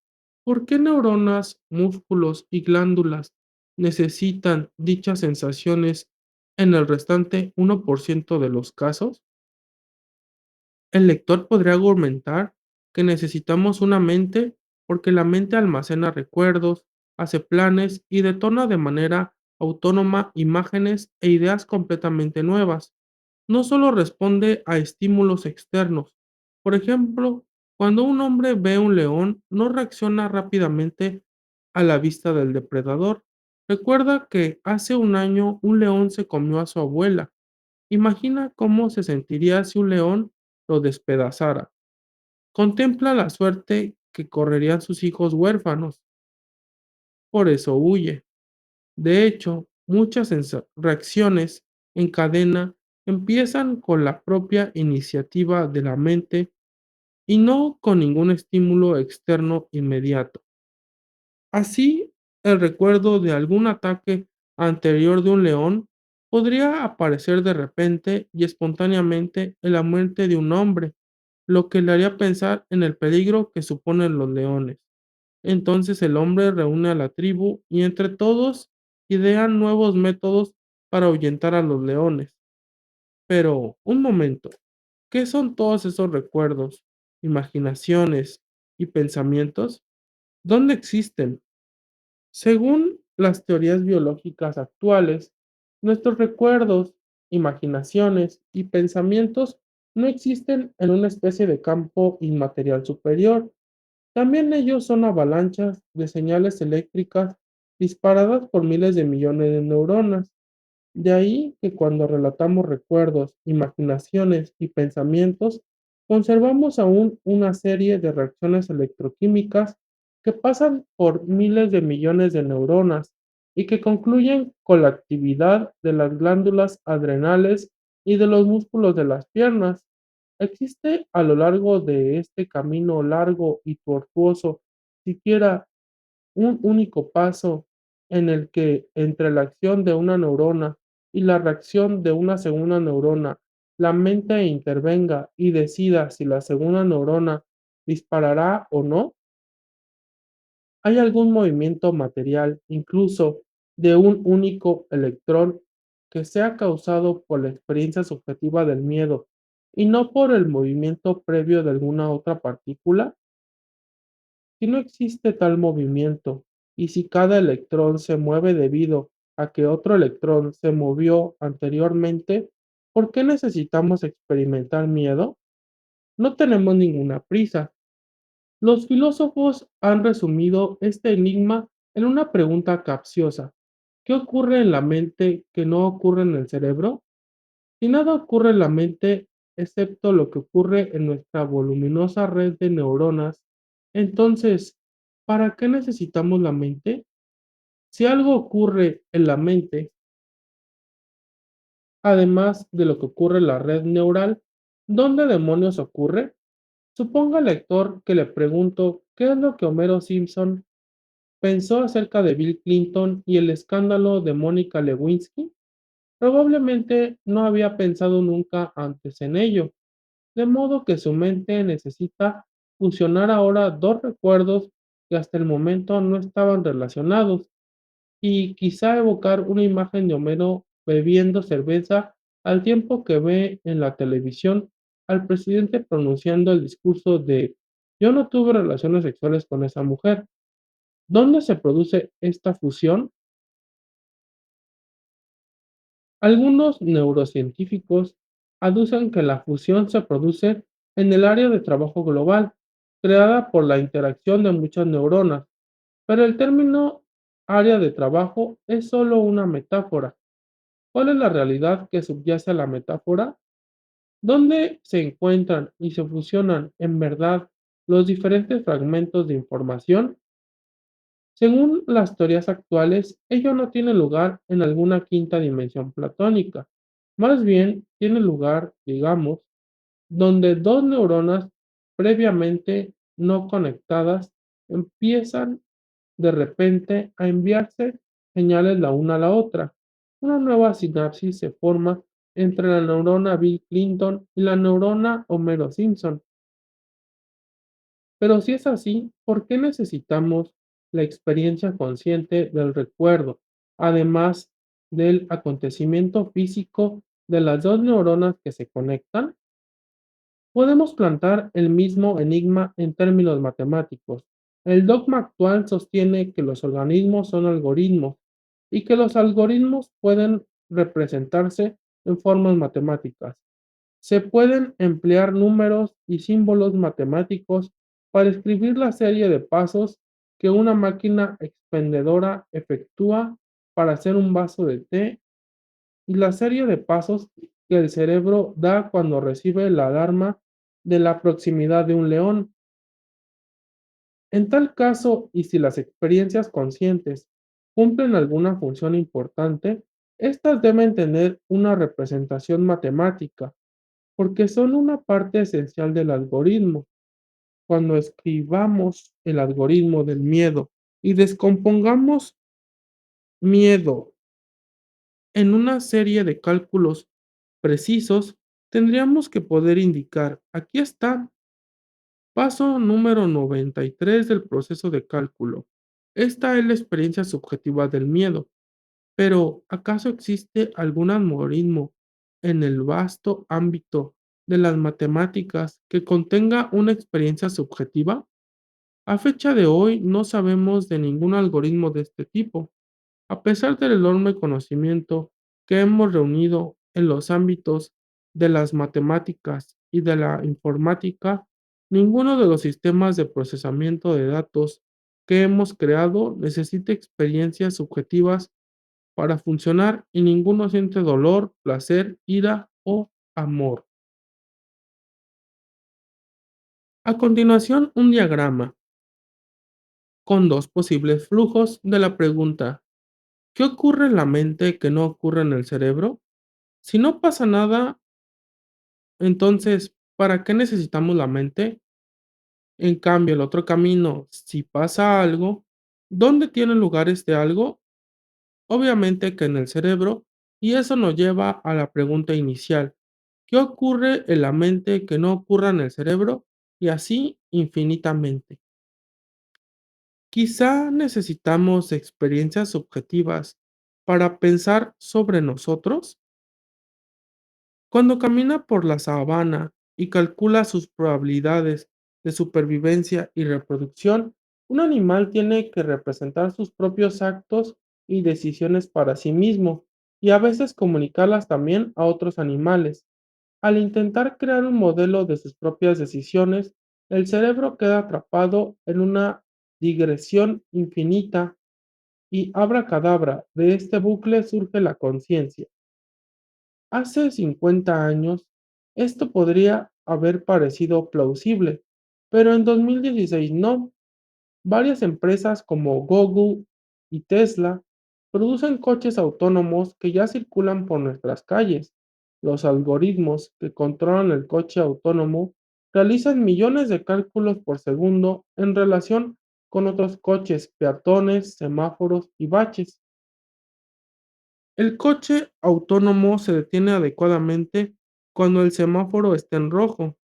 ¿por qué neuronas, músculos y glándulas necesitan dichas sensaciones en el restante 1% de los casos? El lector podría argumentar que necesitamos una mente porque la mente almacena recuerdos, hace planes y detona de manera autónoma imágenes e ideas completamente nuevas. No solo responde a estímulos externos. Por ejemplo, cuando un hombre ve un león, no reacciona rápidamente a la vista del depredador. Recuerda que hace un año un león se comió a su abuela. Imagina cómo se sentiría si un león lo despedazara. Contempla la suerte que correrían sus hijos huérfanos. Por eso huye. De hecho, muchas reacciones en cadena empiezan con la propia iniciativa de la mente y no con ningún estímulo externo inmediato. Así, el recuerdo de algún ataque anterior de un león podría aparecer de repente y espontáneamente en la mente de un hombre, lo que le haría pensar en el peligro que suponen los leones. Entonces el hombre reúne a la tribu y entre todos idean nuevos métodos para ahuyentar a los leones. Pero, un momento, ¿qué son todos esos recuerdos, imaginaciones y pensamientos? ¿Dónde existen? Según las teorías biológicas actuales, nuestros recuerdos, imaginaciones y pensamientos no existen en una especie de campo inmaterial superior. También ellos son avalanchas de señales eléctricas disparadas por miles de millones de neuronas. De ahí que cuando relatamos recuerdos, imaginaciones y pensamientos, conservamos aún una serie de reacciones electroquímicas que pasan por miles de millones de neuronas y que concluyen con la actividad de las glándulas adrenales y de los músculos de las piernas. ¿Existe a lo largo de este camino largo y tortuoso siquiera un único paso en el que entre la acción de una neurona y la reacción de una segunda neurona, la mente intervenga y decida si la segunda neurona disparará o no? ¿Hay algún movimiento material, incluso de un único electrón, que sea causado por la experiencia subjetiva del miedo y no por el movimiento previo de alguna otra partícula? Si no existe tal movimiento, y si cada electrón se mueve debido a que otro electrón se movió anteriormente, ¿por qué necesitamos experimentar miedo? No tenemos ninguna prisa. Los filósofos han resumido este enigma en una pregunta capciosa. ¿Qué ocurre en la mente que no ocurre en el cerebro? Si nada ocurre en la mente, excepto lo que ocurre en nuestra voluminosa red de neuronas, entonces, ¿para qué necesitamos la mente? Si algo ocurre en la mente, además de lo que ocurre en la red neural, ¿dónde demonios ocurre? Suponga al lector que le pregunto qué es lo que Homero Simpson pensó acerca de Bill Clinton y el escándalo de Mónica Lewinsky. Probablemente no había pensado nunca antes en ello. De modo que su mente necesita fusionar ahora dos recuerdos que hasta el momento no estaban relacionados y quizá evocar una imagen de Homero bebiendo cerveza al tiempo que ve en la televisión al presidente pronunciando el discurso de yo no tuve relaciones sexuales con esa mujer. ¿Dónde se produce esta fusión? Algunos neurocientíficos aducen que la fusión se produce en el área de trabajo global, creada por la interacción de muchas neuronas, pero el término área de trabajo es solo una metáfora. ¿Cuál es la realidad que subyace a la metáfora? ¿Dónde se encuentran y se fusionan en verdad los diferentes fragmentos de información? Según las teorías actuales, ello no tiene lugar en alguna quinta dimensión platónica. Más bien, tiene lugar, digamos, donde dos neuronas previamente no conectadas empiezan de repente a enviarse señales la una a la otra. Una nueva sinapsis se forma entre la neurona Bill Clinton y la neurona Homero Simpson. Pero si es así, ¿por qué necesitamos la experiencia consciente del recuerdo, además del acontecimiento físico de las dos neuronas que se conectan? Podemos plantar el mismo enigma en términos matemáticos. El dogma actual sostiene que los organismos son algoritmos y que los algoritmos pueden representarse en formas matemáticas. Se pueden emplear números y símbolos matemáticos para escribir la serie de pasos que una máquina expendedora efectúa para hacer un vaso de té y la serie de pasos que el cerebro da cuando recibe la alarma de la proximidad de un león. En tal caso, y si las experiencias conscientes cumplen alguna función importante, estas deben tener una representación matemática, porque son una parte esencial del algoritmo. Cuando escribamos el algoritmo del miedo y descompongamos miedo en una serie de cálculos precisos, tendríamos que poder indicar, aquí está, paso número 93 del proceso de cálculo. Esta es la experiencia subjetiva del miedo, pero ¿acaso existe algún algoritmo en el vasto ámbito de las matemáticas que contenga una experiencia subjetiva? A fecha de hoy no sabemos de ningún algoritmo de este tipo. A pesar del enorme conocimiento que hemos reunido en los ámbitos de las matemáticas y de la informática, ninguno de los sistemas de procesamiento de datos que hemos creado necesita experiencias subjetivas para funcionar y ninguno siente dolor, placer, ira o amor. A continuación, un diagrama con dos posibles flujos de la pregunta: ¿qué ocurre en la mente que no ocurre en el cerebro? Si no pasa nada, entonces, ¿para qué necesitamos la mente? En cambio, el otro camino, si pasa algo, ¿dónde tiene lugar este algo? Obviamente que en el cerebro, y eso nos lleva a la pregunta inicial: ¿qué ocurre en la mente que no ocurra en el cerebro? Y así infinitamente. Quizá necesitamos experiencias subjetivas para pensar sobre nosotros. Cuando camina por la sabana y calcula sus probabilidades de supervivencia y reproducción, un animal tiene que representar sus propios actos y decisiones para sí mismo y a veces comunicarlas también a otros animales. Al intentar crear un modelo de sus propias decisiones, el cerebro queda atrapado en una digresión infinita y abracadabra, de este bucle surge la conciencia. Hace 50 años, esto podría haber parecido plausible, pero en 2016 no. Varias empresas como Google y Tesla producen coches autónomos que ya circulan por nuestras calles. Los algoritmos que controlan el coche autónomo realizan millones de cálculos por segundo en relación con otros coches, peatones, semáforos y baches. El coche autónomo se detiene adecuadamente cuando el semáforo está en rojo,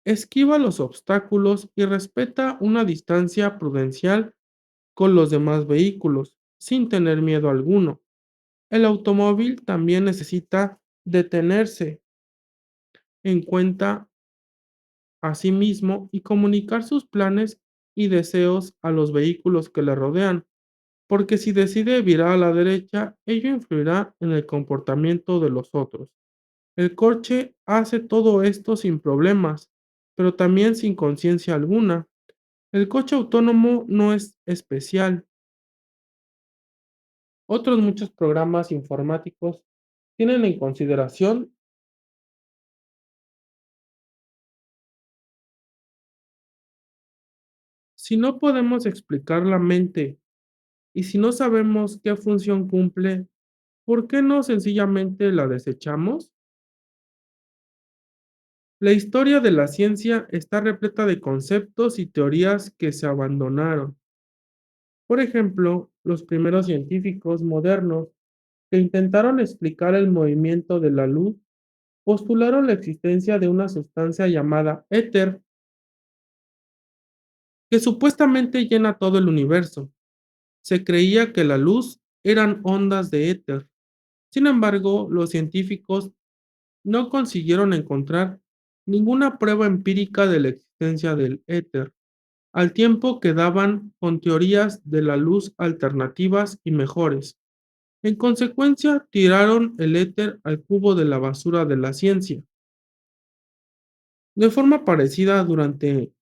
esquiva los obstáculos y respeta una distancia prudencial con los demás vehículos, sin tener miedo alguno. El automóvil también necesita detenerse en cuenta a sí mismo y comunicar sus planes y deseos a los vehículos que le rodean, porque si decide virar a la derecha, ello influirá en el comportamiento de los otros. El coche hace todo esto sin problemas, pero también sin conciencia alguna. El coche autónomo no es especial, Otros muchos programas informáticos tienen en consideración si no podemos explicar la mente y si no sabemos qué función cumple, ¿por qué no sencillamente la desechamos? La historia de la ciencia está repleta de conceptos y teorías que se abandonaron. Por ejemplo, los primeros científicos modernos que intentaron explicar el movimiento de la luz postularon la existencia de una sustancia llamada éter que supuestamente llena todo el universo. Se creía que la luz eran ondas de éter. Sin embargo, los científicos no consiguieron encontrar ninguna prueba empírica de la existencia del éter, al tiempo que daban con teorías de la luz alternativas y mejores. En consecuencia, tiraron el éter al cubo de la basura de la ciencia. De forma parecida, durante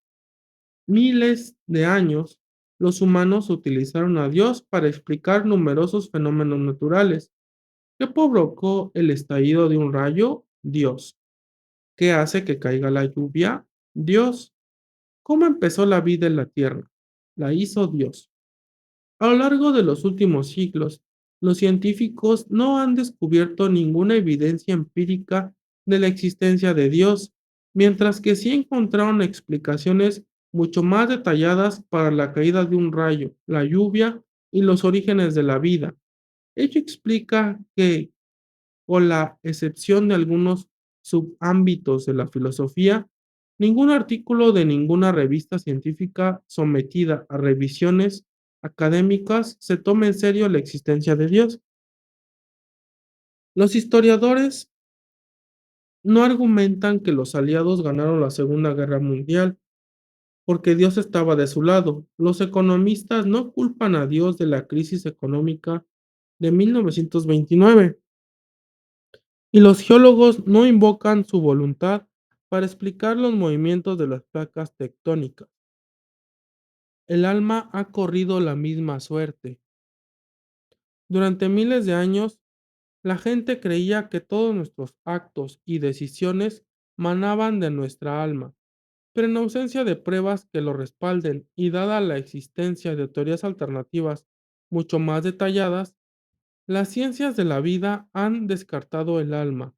miles de años, los humanos utilizaron a Dios para explicar numerosos fenómenos naturales. ¿Qué provocó el estallido de un rayo? Dios. ¿Qué hace que caiga la lluvia? Dios. ¿Cómo empezó la vida en la tierra? La hizo Dios. A lo largo de los últimos siglos, los científicos no han descubierto ninguna evidencia empírica de la existencia de Dios, mientras que sí encontraron explicaciones mucho más detalladas para la caída de un rayo, la lluvia y los orígenes de la vida. Ello explica que, con la excepción de algunos subámbitos de la filosofía, ningún artículo de ninguna revista científica sometida a revisiones académicas se tome en serio la existencia de Dios. Los historiadores no argumentan que los aliados ganaron la Segunda Guerra Mundial porque Dios estaba de su lado. Los economistas no culpan a Dios de la crisis económica de 1929. Y los geólogos no invocan su voluntad para explicar los movimientos de las placas tectónicas. El alma ha corrido la misma suerte. Durante miles de años, la gente creía que todos nuestros actos y decisiones manaban de nuestra alma, pero en ausencia de pruebas que lo respalden y dada la existencia de teorías alternativas mucho más detalladas, las ciencias de la vida han descartado el alma.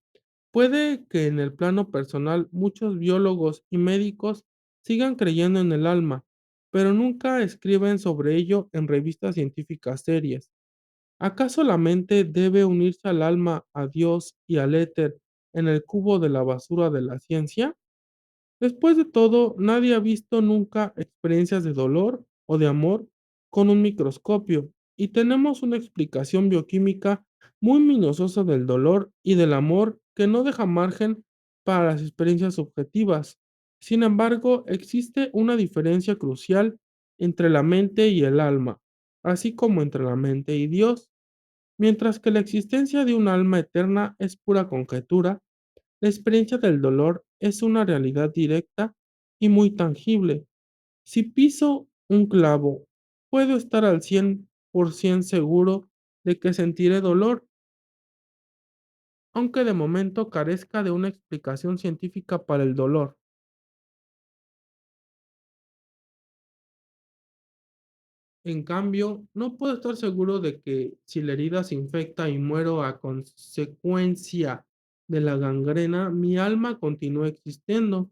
Puede que en el plano personal muchos biólogos y médicos sigan creyendo en el alma, pero nunca escriben sobre ello en revistas científicas serias. ¿Acaso la mente debe unirse al alma, a Dios y al éter en el cubo de la basura de la ciencia? Después de todo, nadie ha visto nunca experiencias de dolor o de amor con un microscopio, y tenemos una explicación bioquímica muy minuciosa del dolor y del amor que no deja margen para las experiencias subjetivas. Sin embargo, existe una diferencia crucial entre la mente y el alma, así como entre la mente y Dios. Mientras que la existencia de un alma eterna es pura conjetura, la experiencia del dolor es una realidad directa y muy tangible. Si piso un clavo, puedo estar al 100% seguro de que sentiré dolor, aunque de momento carezca de una explicación científica para el dolor. En cambio, no puedo estar seguro de que si la herida se infecta y muero a consecuencia de la gangrena, mi alma continúa existiendo.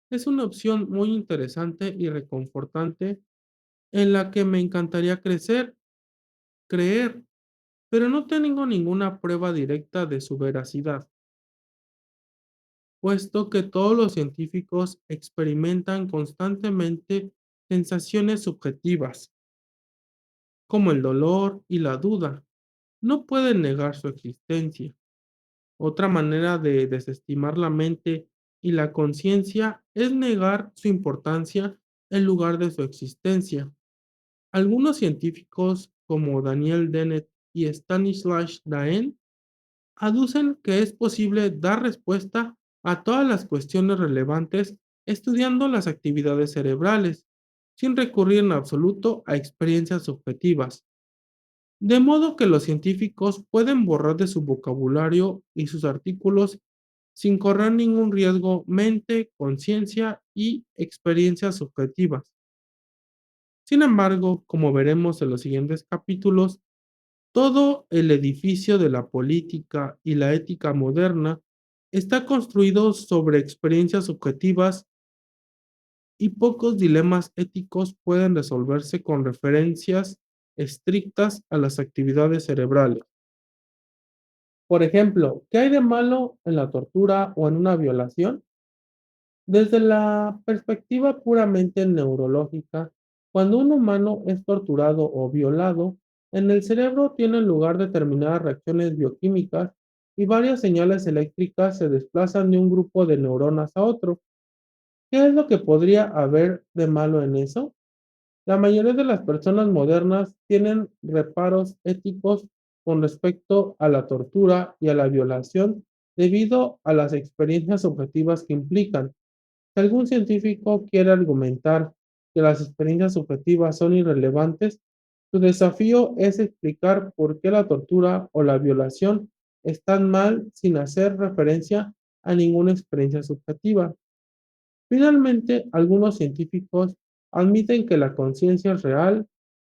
Es una opción muy interesante y reconfortante en la que me encantaría creer, pero no tengo ninguna prueba directa de su veracidad, puesto que todos los científicos experimentan constantemente sensaciones subjetivas, como el dolor y la duda. No pueden negar su existencia. Otra manera de desestimar la mente y la conciencia es negar su importancia en lugar de su existencia. Algunos científicos, como Daniel Dennett y Stanislas Daen, aducen que es posible dar respuesta a todas las cuestiones relevantes estudiando las actividades cerebrales, sin recurrir en absoluto a experiencias subjetivas. de modo que los científicos pueden borrar de su vocabulario y sus artículos sin correr ningún riesgo mente, conciencia y experiencias subjetivas. Sin embargo, como veremos en los siguientes capítulos, todo el edificio de la política y la ética moderna está construido sobre experiencias subjetivas y pocos dilemas éticos pueden resolverse con referencias estrictas a las actividades cerebrales. Por ejemplo, ¿qué hay de malo en la tortura o en una violación? Desde la perspectiva puramente neurológica, cuando un humano es torturado o violado, en el cerebro tienen lugar determinadas reacciones bioquímicas y varias señales eléctricas se desplazan de un grupo de neuronas a otro. ¿Qué es lo que podría haber de malo en eso? La mayoría de las personas modernas tienen reparos éticos con respecto a la tortura y a la violación debido a las experiencias objetivas que implican. Si algún científico quiere argumentar que las experiencias subjetivas son irrelevantes, su desafío es explicar por qué la tortura o la violación están mal sin hacer referencia a ninguna experiencia subjetiva. Finalmente, algunos científicos admiten que la conciencia es real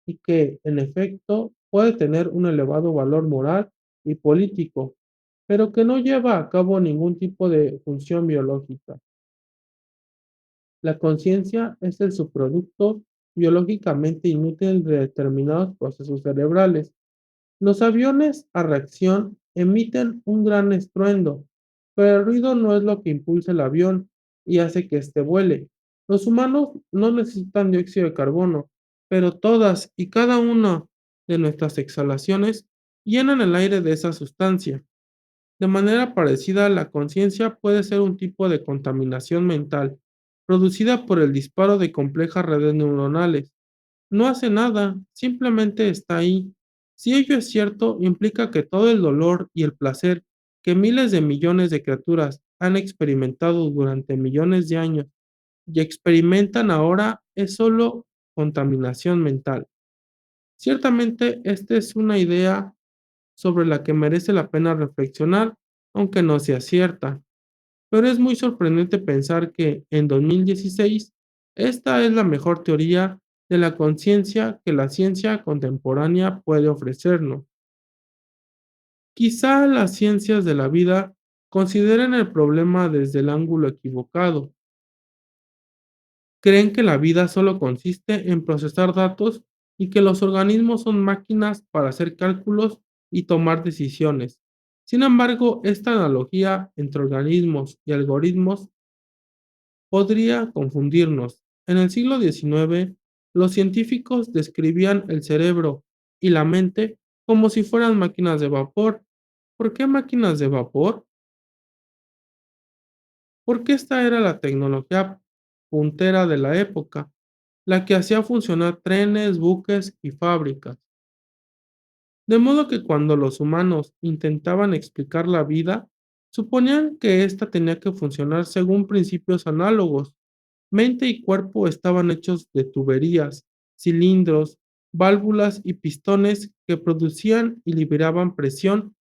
y que, en efecto, puede tener un elevado valor moral y político, pero que no lleva a cabo ningún tipo de función biológica. La conciencia es el subproducto biológicamente inútil de determinados procesos cerebrales. Los aviones a reacción emiten un gran estruendo, pero el ruido no es lo que impulsa el avión y hace que éste vuele. Los humanos no necesitan dióxido de carbono, pero todas y cada una de nuestras exhalaciones llenan el aire de esa sustancia. De manera parecida, la conciencia puede ser un tipo de contaminación mental, producida por el disparo de complejas redes neuronales. No hace nada, simplemente está ahí. Si ello es cierto, implica que todo el dolor y el placer que miles de millones de criaturas han experimentado durante millones de años y experimentan ahora es solo contaminación mental. Ciertamente, esta es una idea sobre la que merece la pena reflexionar, aunque no sea cierta. Pero es muy sorprendente pensar que en 2016 esta es la mejor teoría de la conciencia que la ciencia contemporánea puede ofrecernos. Quizá las ciencias de la vida consideren el problema desde el ángulo equivocado. Creen que la vida solo consiste en procesar datos y que los organismos son máquinas para hacer cálculos y tomar decisiones. Sin embargo, esta analogía entre organismos y algoritmos podría confundirnos. En el siglo XIX, los científicos describían el cerebro y la mente como si fueran máquinas de vapor. ¿Por qué máquinas de vapor? Porque esta era la tecnología puntera de la época, la que hacía funcionar trenes, buques y fábricas. De modo que cuando los humanos intentaban explicar la vida, suponían que ésta tenía que funcionar según principios análogos. Mente y cuerpo estaban hechos de tuberías, cilindros, válvulas y pistones que producían y liberaban presión,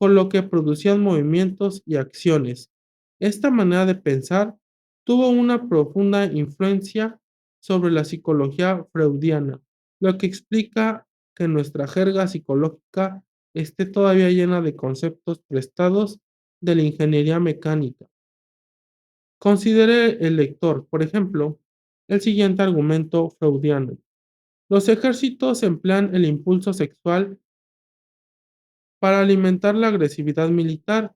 con lo que producían movimientos y acciones. Esta manera de pensar tuvo una profunda influencia sobre la psicología freudiana, lo que explica que nuestra jerga psicológica esté todavía llena de conceptos prestados de la ingeniería mecánica. Considere el lector, por ejemplo, el siguiente argumento freudiano. Los ejércitos emplean el impulso sexual para alimentar la agresividad militar.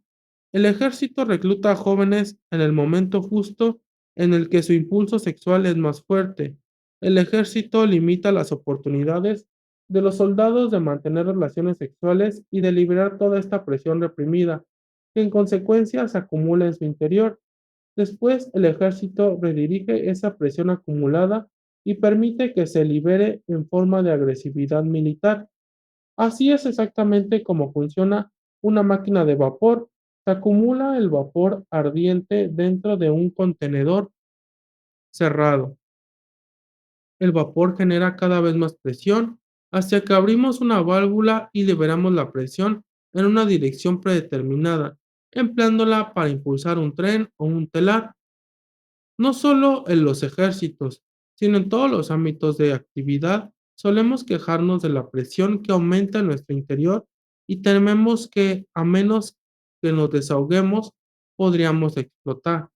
El ejército recluta a jóvenes en el momento justo en el que su impulso sexual es más fuerte. El ejército limita las oportunidades de los soldados de mantener relaciones sexuales y de liberar toda esta presión reprimida, que en consecuencia se acumula en su interior. Después, el ejército redirige esa presión acumulada y permite que se libere en forma de agresividad militar. Así es exactamente como funciona una máquina de vapor. Se acumula el vapor ardiente dentro de un contenedor cerrado. El vapor genera cada vez más presión hasta que abrimos una válvula y liberamos la presión en una dirección predeterminada, empleándola para impulsar un tren o un telar. No solo en los ejércitos, sino en todos los ámbitos de actividad, solemos quejarnos de la presión que aumenta en nuestro interior y tememos que, a menos que nos desahoguemos, podríamos explotar.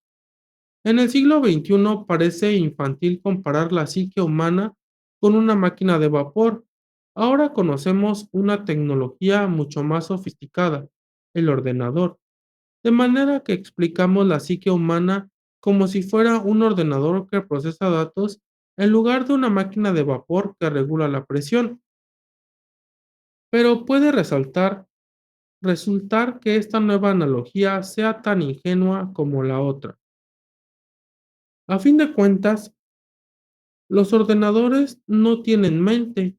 En el siglo XXI parece infantil comparar la psique humana con una máquina de vapor. Ahora conocemos una tecnología mucho más sofisticada, el ordenador, de manera que explicamos la psique humana como si fuera un ordenador que procesa datos en lugar de una máquina de vapor que regula la presión. Pero puede resultar que esta nueva analogía sea tan ingenua como la otra. A fin de cuentas, los ordenadores no tienen mente,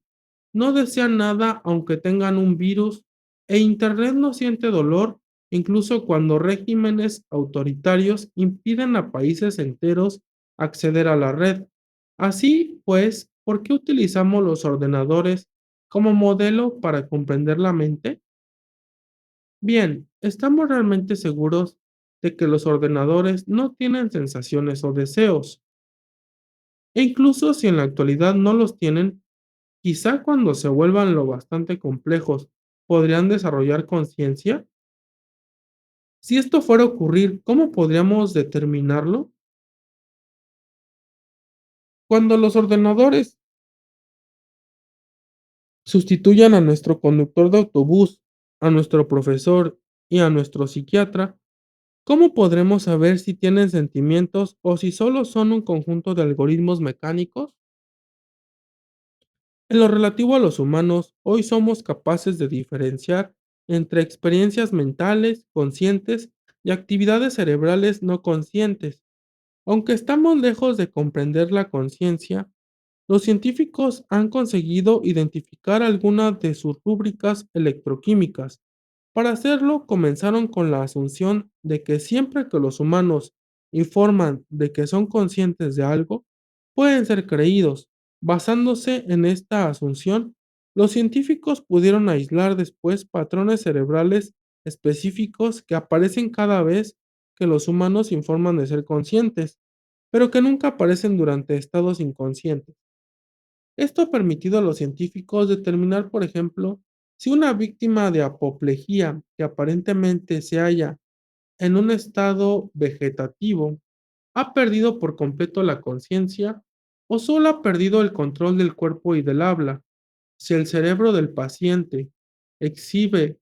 no desean nada aunque tengan un virus, e Internet no siente dolor incluso cuando regímenes autoritarios impiden a países enteros acceder a la red. Así pues, ¿por qué utilizamos los ordenadores como modelo para comprender la mente? Bien, ¿estamos realmente seguros de que los ordenadores no tienen sensaciones o deseos? E incluso si en la actualidad no los tienen, quizá cuando se vuelvan lo bastante complejos, ¿podrían desarrollar conciencia? Si esto fuera a ocurrir, ¿cómo podríamos determinarlo? Cuando los ordenadores sustituyan a nuestro conductor de autobús, a nuestro profesor y a nuestro psiquiatra, ¿cómo podremos saber si tienen sentimientos o si solo son un conjunto de algoritmos mecánicos? En lo relativo a los humanos, hoy somos capaces de diferenciar entre experiencias mentales conscientes y actividades cerebrales no conscientes. Aunque estamos lejos de comprender la conciencia, los científicos han conseguido identificar algunas de sus rúbricas electroquímicas. Para hacerlo, comenzaron con la asunción de que siempre que los humanos informan de que son conscientes de algo, pueden ser creídos. Basándose en esta asunción, los científicos pudieron aislar después patrones cerebrales específicos que aparecen cada vez que los humanos informan de ser conscientes, pero que nunca aparecen durante estados inconscientes. Esto ha permitido a los científicos determinar, por ejemplo, si una víctima de apoplejía que aparentemente se halla en un estado vegetativo ha perdido por completo la conciencia o solo ha perdido el control del cuerpo y del habla. Si el cerebro del paciente exhibe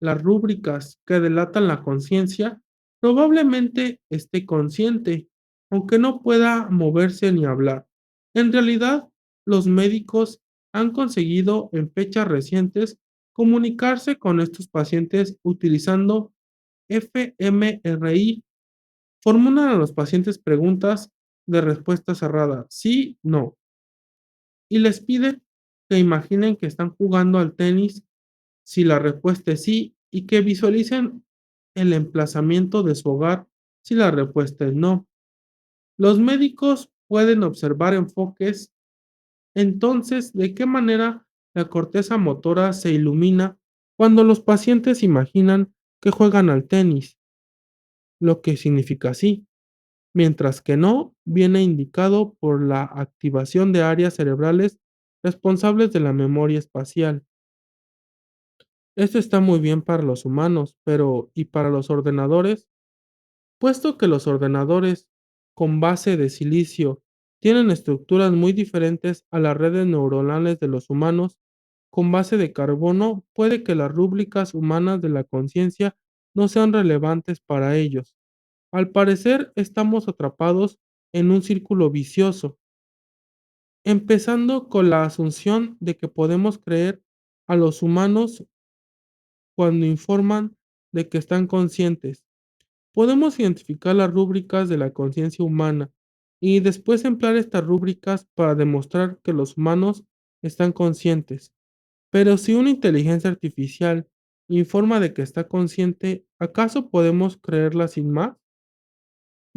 las rúbricas que delatan la conciencia, probablemente esté consciente, aunque no pueda moverse ni hablar. En realidad, los médicos han conseguido en fechas recientes comunicarse con estos pacientes utilizando fMRI. Formulan a los pacientes preguntas de respuesta cerrada, sí, no, y les piden que imaginen que están jugando al tenis si la respuesta es sí, y que visualicen el emplazamiento de su hogar si la respuesta es no. Los médicos pueden observar enfoques, entonces, de qué manera la corteza motora se ilumina cuando los pacientes imaginan que juegan al tenis, lo que significa sí, mientras que no viene indicado por la activación de áreas cerebrales responsables de la memoria espacial. Esto está muy bien para los humanos, pero ¿y para los ordenadores? Puesto que los ordenadores con base de silicio tienen estructuras muy diferentes a las redes neuronales de los humanos, con base de carbono, puede que las rúbricas humanas de la conciencia no sean relevantes para ellos. Al parecer, estamos atrapados en un círculo vicioso, empezando con la asunción de que podemos creer a los humanos cuando informan de que están conscientes. Podemos identificar las rúbricas de la conciencia humana y después emplear estas rúbricas para demostrar que los humanos están conscientes. Pero si una inteligencia artificial informa de que está consciente, ¿acaso podemos creerla sin más?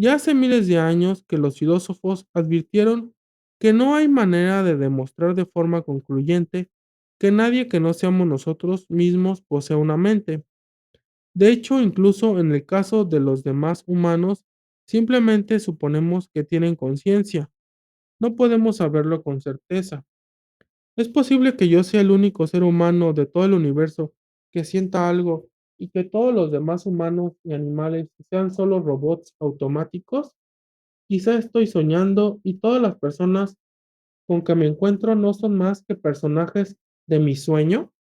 Ya hace miles de años que los filósofos advirtieron que no hay manera de demostrar de forma concluyente que nadie que no seamos nosotros mismos posee una mente. De hecho, incluso en el caso de los demás humanos, simplemente suponemos que tienen conciencia. No podemos saberlo con certeza. Es posible que yo sea el único ser humano de todo el universo que sienta algo y que todos los demás humanos y animales sean solo robots automáticos. Quizá estoy soñando y todas las personas con que me encuentro no son más que personajes de mi sueño.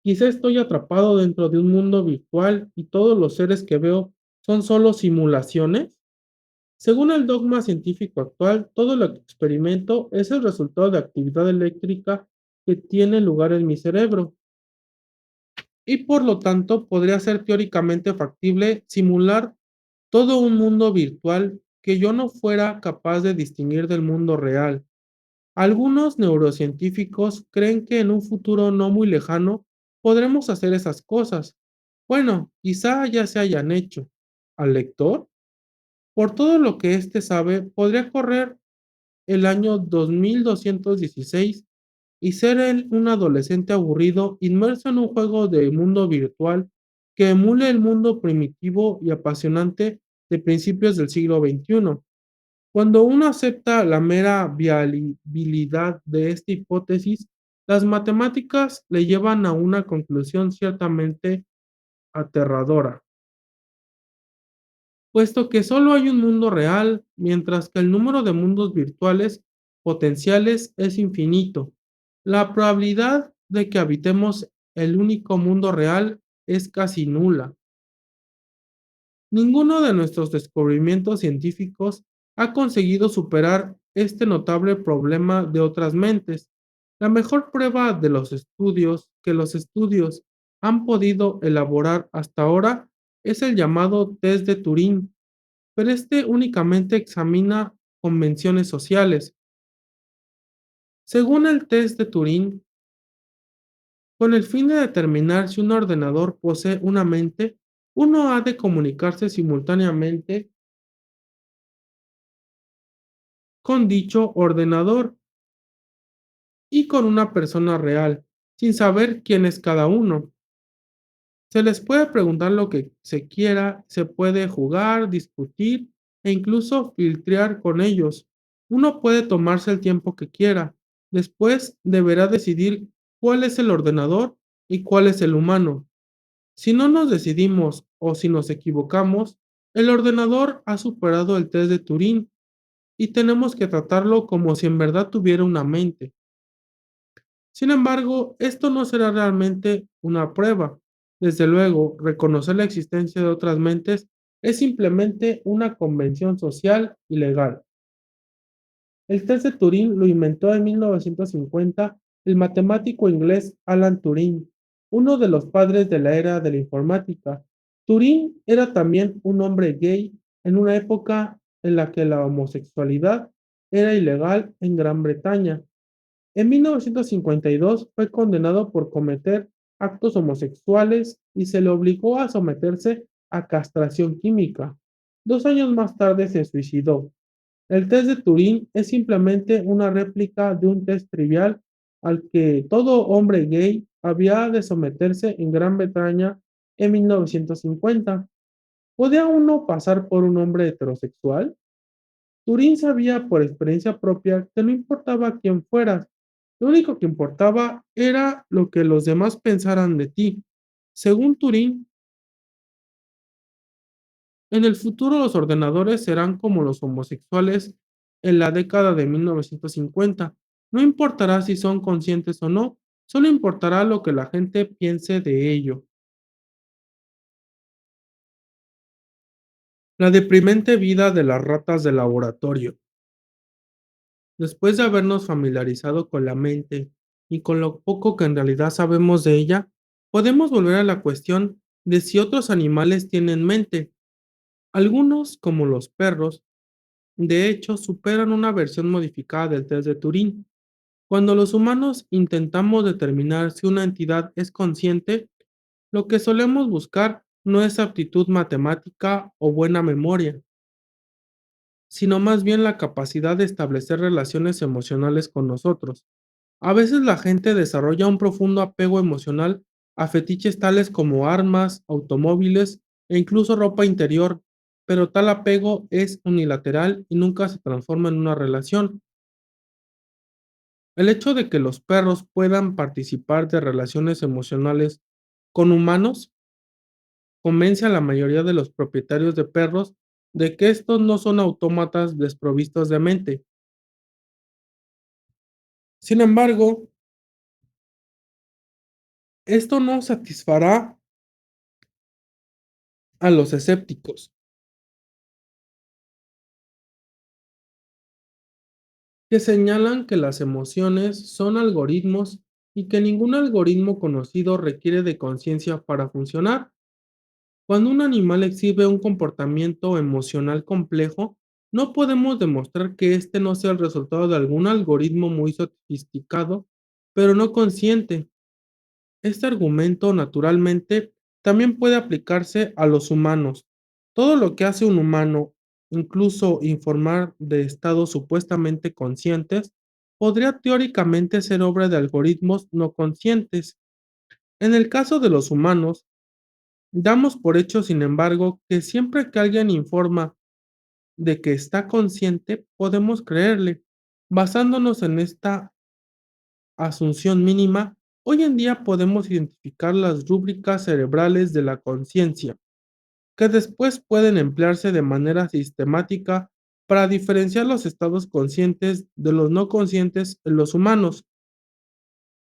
Quizá estoy atrapado dentro de un mundo virtual y todos los seres que veo son solo simulaciones. Según el dogma científico actual, todo lo que experimento es el resultado de actividad eléctrica que tiene lugar en mi cerebro y por lo tanto podría ser teóricamente factible simular todo un mundo virtual que yo no fuera capaz de distinguir del mundo real. Algunos neurocientíficos creen que en un futuro no muy lejano podremos hacer esas cosas. Bueno, quizá ya se hayan hecho. ¿Al lector? Por todo lo que éste sabe, podría correr el año 2216 y ser él un adolescente aburrido inmerso en un juego de mundo virtual que emule el mundo primitivo y apasionante de principios del siglo XXI. Cuando uno acepta la mera viabilidad de esta hipótesis, las matemáticas le llevan a una conclusión ciertamente aterradora, puesto que solo hay un mundo real, mientras que el número de mundos virtuales potenciales es infinito. La probabilidad de que habitemos el único mundo real es casi nula. Ninguno de nuestros descubrimientos científicos ha conseguido superar este notable problema de otras mentes. La mejor prueba de los estudios han podido elaborar hasta ahora es el llamado test de Turing, pero este únicamente examina convenciones sociales. Según el test de Turing, con el fin de determinar si un ordenador posee una mente, uno ha de comunicarse simultáneamente con dicho ordenador y con una persona real, sin saber quién es cada uno. Se les puede preguntar lo que se quiera, se puede jugar, discutir e incluso filtrear con ellos. Uno puede tomarse el tiempo que quiera. Después deberá decidir cuál es el ordenador y cuál es el humano. Si no nos decidimos o si nos equivocamos, el ordenador ha superado el test de Turing y tenemos que tratarlo como si en verdad tuviera una mente. Sin embargo, esto no será realmente una prueba. Desde luego, reconocer la existencia de otras mentes es simplemente una convención social y legal. El test de Turing lo inventó en 1950 el matemático inglés Alan Turing, uno de los padres de la era de la informática. Turing era también un hombre gay en una época en la que la homosexualidad era ilegal en Gran Bretaña. En 1952 fue condenado por cometer actos homosexuales y se le obligó a someterse a castración química. 2 años más tarde se suicidó. El test de Turing es simplemente una réplica de un test trivial al que todo hombre gay había de someterse en Gran Bretaña en 1950. ¿Podía uno pasar por un hombre heterosexual? Turing sabía por experiencia propia que no importaba quién fueras, lo único que importaba era lo que los demás pensaran de ti. Según Turing, en el futuro los ordenadores serán como los homosexuales en la década de 1950. No importará si son conscientes o no, solo importará lo que la gente piense de ello. La deprimente vida de las ratas de laboratorio. Después de habernos familiarizado con la mente y con lo poco que en realidad sabemos de ella, podemos volver a la cuestión de si otros animales tienen mente. Algunos, como los perros, de hecho superan una versión modificada del test de Turing. Cuando los humanos intentamos determinar si una entidad es consciente, lo que solemos buscar no es aptitud matemática o buena memoria. sino más bien la capacidad de establecer relaciones emocionales con nosotros. A veces la gente desarrolla un profundo apego emocional a fetiches tales como armas, automóviles e incluso ropa interior, pero tal apego es unilateral y nunca se transforma en una relación. El hecho de que los perros puedan participar de relaciones emocionales con humanos convence a la mayoría de los propietarios de perros de que estos no son autómatas desprovistos de mente. Sin embargo, esto no satisfará a los escépticos, que señalan que las emociones son algoritmos y que ningún algoritmo conocido requiere de conciencia para funcionar. Cuando un animal exhibe un comportamiento emocional complejo, no podemos demostrar que este no sea el resultado de algún algoritmo muy sofisticado, pero no consciente. Este argumento, naturalmente, también puede aplicarse a los humanos. Todo lo que hace un humano, incluso informar de estados supuestamente conscientes, podría teóricamente ser obra de algoritmos no conscientes. En el caso de los humanos, damos por hecho, sin embargo, que siempre que alguien informa de que está consciente, podemos creerle. Basándonos en esta asunción mínima, hoy en día podemos identificar las rúbricas cerebrales de la conciencia, que después pueden emplearse de manera sistemática para diferenciar los estados conscientes de los no conscientes en los humanos.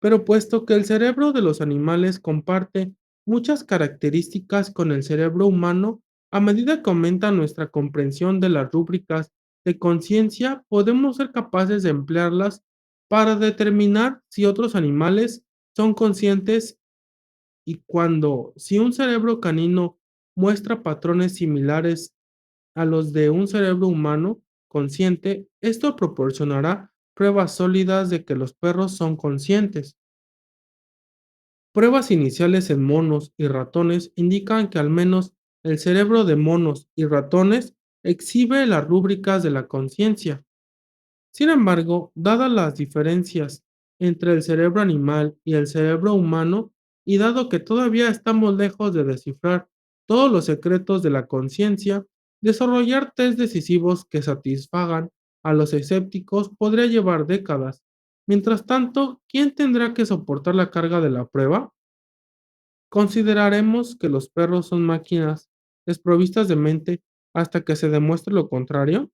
Pero puesto que el cerebro de los animales comparte muchas características con el cerebro humano, a medida que aumenta nuestra comprensión de las rúbricas de conciencia, podemos ser capaces de emplearlas para determinar si otros animales son conscientes y cuando, si un cerebro canino muestra patrones similares a los de un cerebro humano consciente, esto proporcionará pruebas sólidas de que los perros son conscientes. Pruebas iniciales en monos y ratones indican que al menos el cerebro de monos y ratones exhibe las rúbricas de la conciencia. Sin embargo, dadas las diferencias entre el cerebro animal y el cerebro humano, y dado que todavía estamos lejos de descifrar todos los secretos de la conciencia, desarrollar test decisivos que satisfagan a los escépticos podría llevar décadas. Mientras tanto, ¿quién tendrá que soportar la carga de la prueba? ¿Consideraremos que los perros son máquinas desprovistas de mente hasta que se demuestre lo contrario?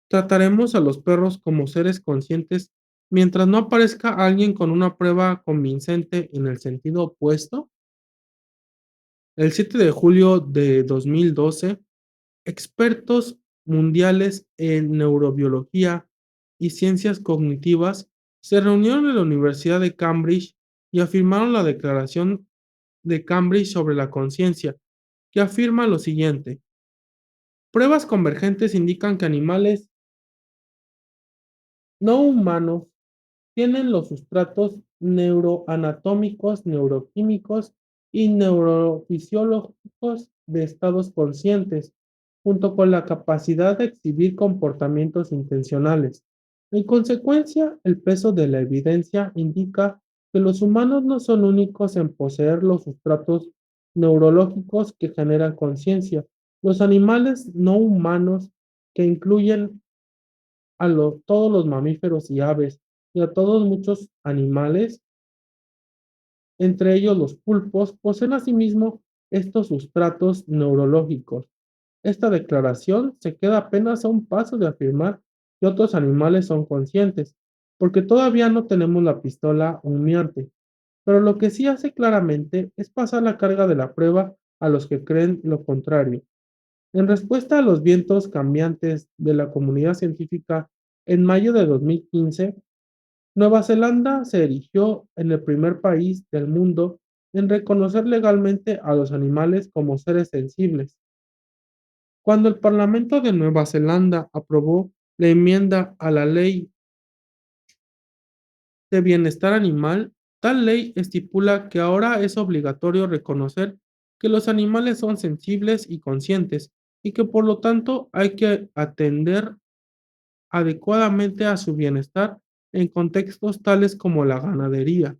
¿Trataremos a los perros como seres conscientes mientras no aparezca alguien con una prueba convincente en el sentido opuesto? El 7 de julio de 2012, expertos mundiales en neurobiología y ciencias cognitivas se reunieron en la Universidad de Cambridge y afirmaron la Declaración de Cambridge sobre la conciencia, que afirma lo siguiente: pruebas convergentes indican que animales no humanos tienen los sustratos neuroanatómicos, neuroquímicos y neurofisiológicos de estados conscientes, junto con la capacidad de exhibir comportamientos intencionales. En consecuencia, el peso de la evidencia indica que los humanos no son únicos en poseer los sustratos neurológicos que generan conciencia. Los animales no humanos, que incluyen todos los mamíferos y aves, y a todos muchos animales, entre ellos los pulpos, poseen asimismo estos sustratos neurológicos. Esta declaración se queda apenas a un paso de afirmar que otros animales son conscientes, porque todavía no tenemos la pistola humeante, pero lo que sí hace claramente es pasar la carga de la prueba a los que creen lo contrario. En respuesta a los vientos cambiantes de la comunidad científica, en mayo de 2015, Nueva Zelanda se erigió en el primer país del mundo en reconocer legalmente a los animales como seres sensibles. Cuando el Parlamento de Nueva Zelanda aprobó la enmienda a la Ley de Bienestar Animal, tal ley estipula que ahora es obligatorio reconocer que los animales son sensibles y conscientes, y que por lo tanto hay que atender adecuadamente a su bienestar en contextos tales como la ganadería.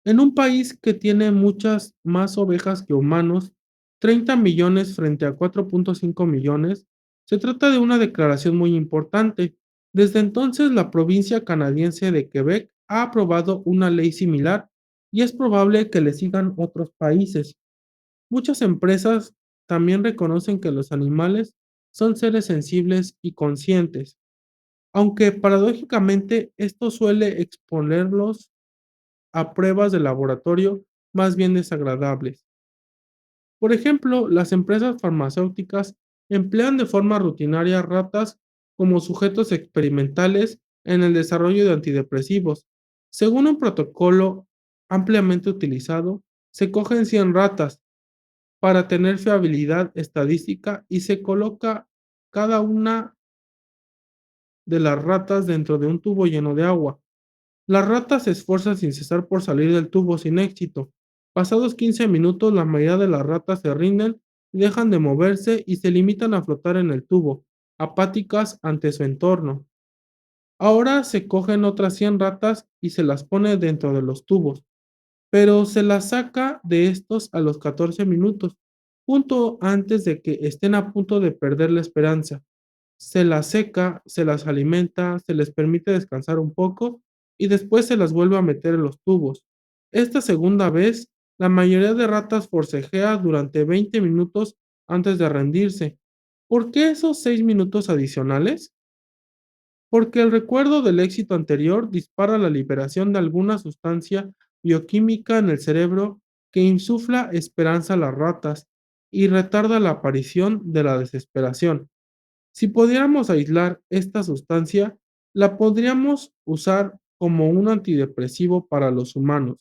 En un país que tiene muchas más ovejas que humanos, 30 millones frente a 4,5 millones, se trata de una declaración muy importante. Desde entonces, la provincia canadiense de Quebec ha aprobado una ley similar y es probable que le sigan otros países. Muchas empresas también reconocen que los animales son seres sensibles y conscientes, aunque paradójicamente esto suele exponerlos a pruebas de laboratorio más bien desagradables. Por ejemplo, las empresas farmacéuticas emplean de forma rutinaria ratas como sujetos experimentales en el desarrollo de antidepresivos. Según un protocolo ampliamente utilizado, se cogen 100 ratas para tener fiabilidad estadística y se coloca cada una de las ratas dentro de un tubo lleno de agua. Las ratas se esfuerzan sin cesar por salir del tubo sin éxito. Pasados 15 minutos, la mayoría de las ratas se rinden, dejan de moverse y se limitan a flotar en el tubo, apáticas ante su entorno. Ahora se cogen otras 100 ratas y se las pone dentro de los tubos, pero se las saca de estos a los 14 minutos, punto antes de que estén a punto de perder la esperanza. Se las seca, se las alimenta, se les permite descansar un poco y después se las vuelve a meter en los tubos. Esta segunda vez, la mayoría de ratas forcejea durante 20 minutos antes de rendirse. ¿Por qué esos 6 minutos adicionales? Porque el recuerdo del éxito anterior dispara la liberación de alguna sustancia bioquímica en el cerebro que insufla esperanza a las ratas y retarda la aparición de la desesperación. Si pudiéramos aislar esta sustancia, la podríamos usar como un antidepresivo para los humanos,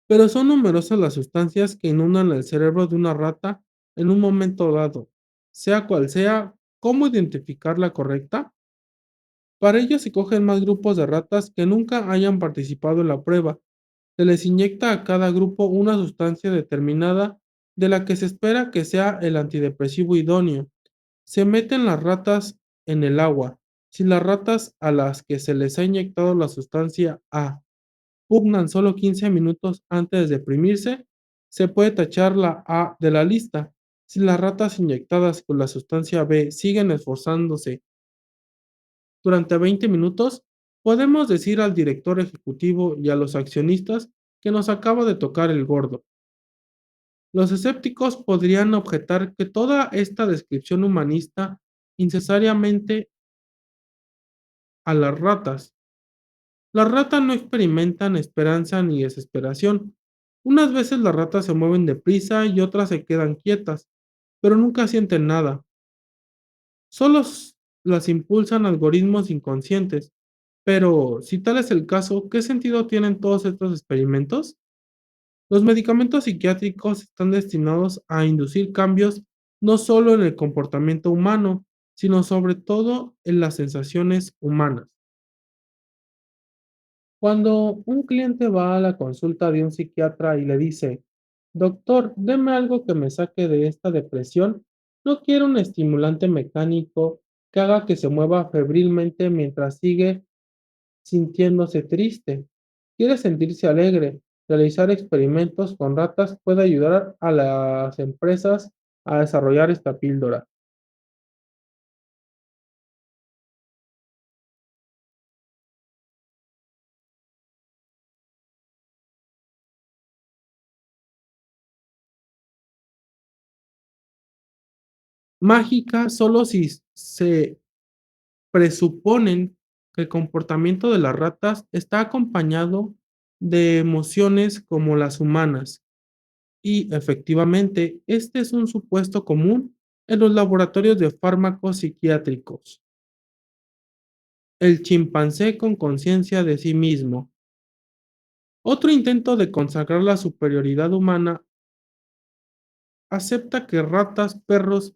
pero son numerosas las sustancias que inundan el cerebro de una rata en un momento dado. Sea cual sea, ¿cómo identificar la correcta? Para ello se cogen más grupos de ratas que nunca hayan participado en la prueba. Se les inyecta a cada grupo una sustancia determinada de la que se espera que sea el antidepresivo idóneo. Se meten las ratas en el agua. Si las ratas a las que se les ha inyectado la sustancia A pugnan solo 15 minutos antes de deprimirse, se puede tachar la A de la lista. Si las ratas inyectadas con la sustancia B siguen esforzándose durante 20 minutos, podemos decir al director ejecutivo y a los accionistas que nos acaba de tocar el gordo. Los escépticos podrían objetar que toda esta descripción humanista innecesariamente a las ratas. Las ratas no experimentan esperanza ni desesperación. Unas veces las ratas se mueven deprisa y otras se quedan quietas, pero nunca sienten nada. Solo las impulsan algoritmos inconscientes. Pero, si tal es el caso, ¿qué sentido tienen todos estos experimentos? Los medicamentos psiquiátricos están destinados a inducir cambios no solo en el comportamiento humano, sino sobre todo en las sensaciones humanas. Cuando un cliente va a la consulta de un psiquiatra y le dice, doctor, deme algo que me saque de esta depresión, no quiero un estimulante mecánico que haga que se mueva febrilmente mientras sigue sintiéndose triste. Quiere sentirse alegre. Realizar experimentos con ratas puede ayudar a las empresas a desarrollar esta píldora. Mágica solo si se presuponen que el comportamiento de las ratas está acompañado de emociones como las humanas. Y efectivamente, este es un supuesto común en los laboratorios de fármacos psiquiátricos. El chimpancé con conciencia de sí mismo. Otro intento de consagrar la superioridad humana acepta que ratas, perros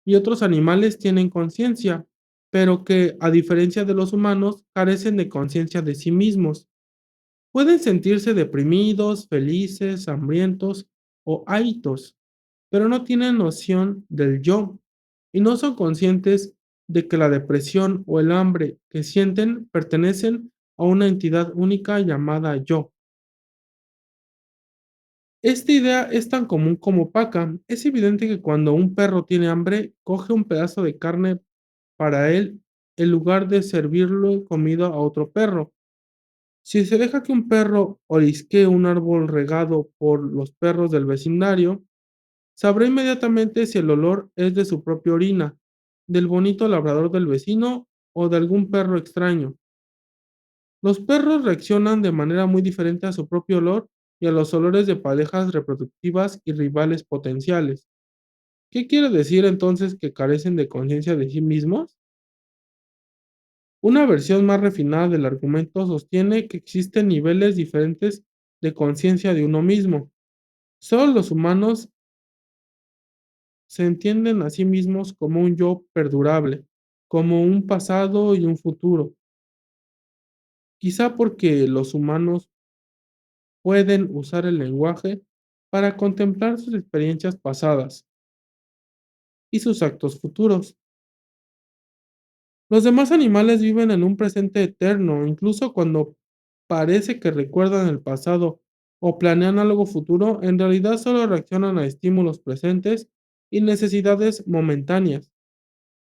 y otros animales tienen conciencia, pero que, a diferencia de los humanos, carecen de conciencia de sí mismos. Pueden sentirse deprimidos, felices, hambrientos o ahitos. pero no tienen noción del yo y no son conscientes de que la depresión o el hambre que sienten pertenecen a una entidad única llamada yo. Esta idea es tan común como opaca. Es evidente que cuando un perro tiene hambre, coge un pedazo de carne para él en lugar de servirlo comida a otro perro. Si se deja que un perro olisquee un árbol regado por los perros del vecindario, sabrá inmediatamente si el olor es de su propia orina, del bonito labrador del vecino o de algún perro extraño. Los perros reaccionan de manera muy diferente a su propio olor y a los olores de parejas reproductivas y rivales potenciales. ¿Qué quiere decir entonces que carecen de conciencia de sí mismos? Una versión más refinada del argumento sostiene que existen niveles diferentes de conciencia de uno mismo. Solo los humanos se entienden a sí mismos como un yo perdurable, como un pasado y un futuro. Quizá porque los humanos pueden usar el lenguaje para contemplar sus experiencias pasadas y sus actos futuros. Los demás animales viven en un presente eterno, incluso cuando parece que recuerdan el pasado o planean algo futuro, en realidad solo reaccionan a estímulos presentes y necesidades momentáneas.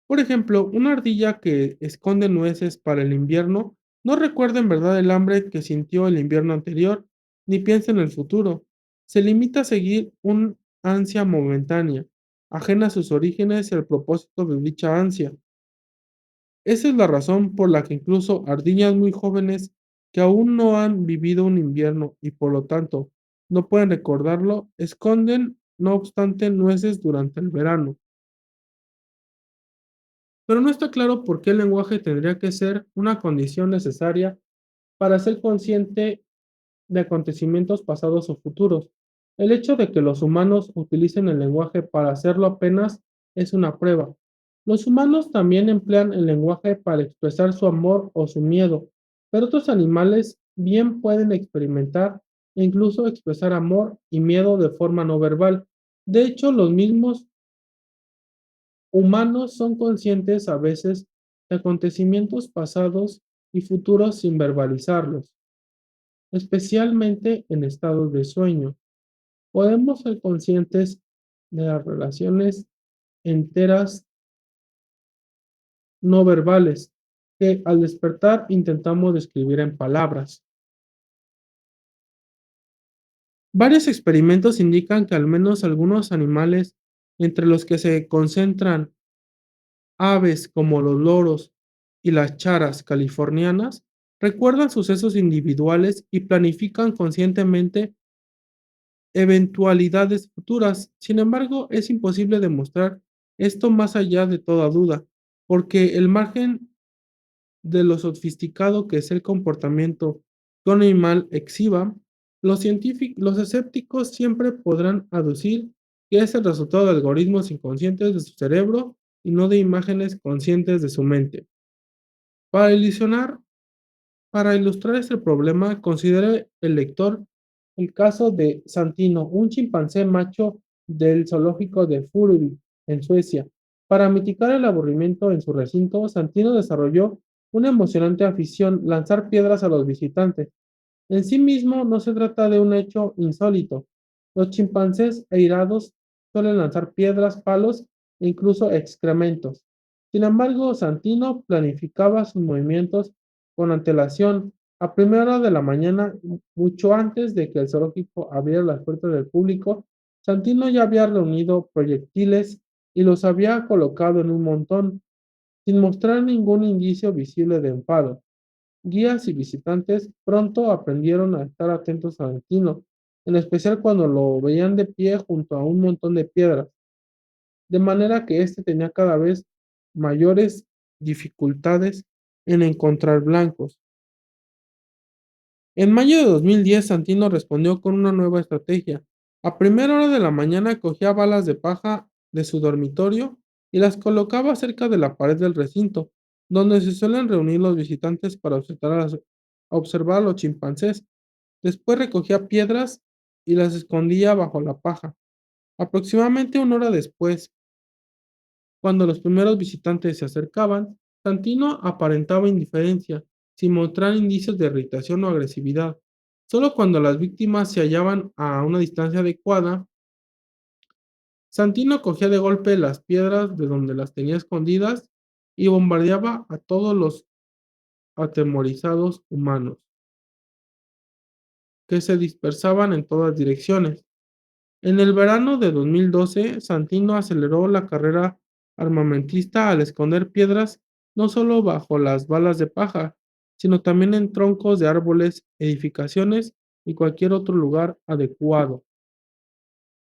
Por ejemplo, una ardilla que esconde nueces para el invierno no recuerda en verdad el hambre que sintió el invierno anterior, ni piensa en el futuro. Se limita a seguir una ansia momentánea, ajena a sus orígenes y al propósito de dicha ansia. Esa es la razón por la que incluso ardillas muy jóvenes que aún no han vivido un invierno y por lo tanto no pueden recordarlo, esconden, no obstante, nueces durante el verano. Pero no está claro por qué el lenguaje tendría que ser una condición necesaria para ser consciente de acontecimientos pasados o futuros. El hecho de que los humanos utilicen el lenguaje para hacerlo apenas es una prueba. Los humanos también emplean el lenguaje para expresar su amor o su miedo, pero otros animales bien pueden experimentar e incluso expresar amor y miedo de forma no verbal. De hecho, los mismos humanos son conscientes a veces de acontecimientos pasados y futuros sin verbalizarlos, especialmente en estados de sueño. Podemos ser conscientes de las relaciones enteras no verbales que al despertar intentamos describir en palabras. Varios experimentos indican que al menos algunos animales, entre los que se concentran aves como los loros y las charas californianas, recuerdan sucesos individuales y planifican conscientemente eventualidades futuras. Sin embargo, es imposible demostrar esto más allá de toda duda, porque el margen de lo sofisticado que es el comportamiento que un animal exhiba, los escépticos siempre podrán aducir que es el resultado de algoritmos inconscientes de su cerebro y no de imágenes conscientes de su mente. Para ilusionar Para ilustrar este problema, considere el lector el caso de Santino, un chimpancé macho del zoológico de Furuby, en Suecia. Para mitigar el aburrimiento en su recinto, Santino desarrolló una emocionante afición: lanzar piedras a los visitantes. En sí mismo no se trata de un hecho insólito. Los chimpancés airados suelen lanzar piedras, palos e incluso excrementos. Sin embargo, Santino planificaba sus movimientos con antelación. A primera hora de la mañana, mucho antes de que el zoológico abriera las puertas del público, Santino ya había reunido proyectiles y los había colocado en un montón, sin mostrar ningún indicio visible de enfado. Guías y visitantes pronto aprendieron a estar atentos a Destino, en especial cuando lo veían de pie junto a un montón de piedras, de manera que éste tenía cada vez mayores dificultades en encontrar blancos. En mayo de 2010, Santino respondió con una nueva estrategia. A primera hora de la mañana cogía balas de paja de su dormitorio y las colocaba cerca de la pared del recinto, donde se suelen reunir los visitantes para observar a los chimpancés. Después recogía piedras y las escondía bajo la paja. Aproximadamente una hora después, cuando los primeros visitantes se acercaban, Santino aparentaba indiferencia, sin mostrar indicios de irritación o agresividad. Solo cuando las víctimas se hallaban a una distancia adecuada, Santino cogía de golpe las piedras de donde las tenía escondidas y bombardeaba a todos los atemorizados humanos, que se dispersaban en todas direcciones. En el verano de 2012, Santino aceleró la carrera armamentista al esconder piedras no solo bajo las balas de paja, sino también en troncos de árboles, edificaciones y cualquier otro lugar adecuado.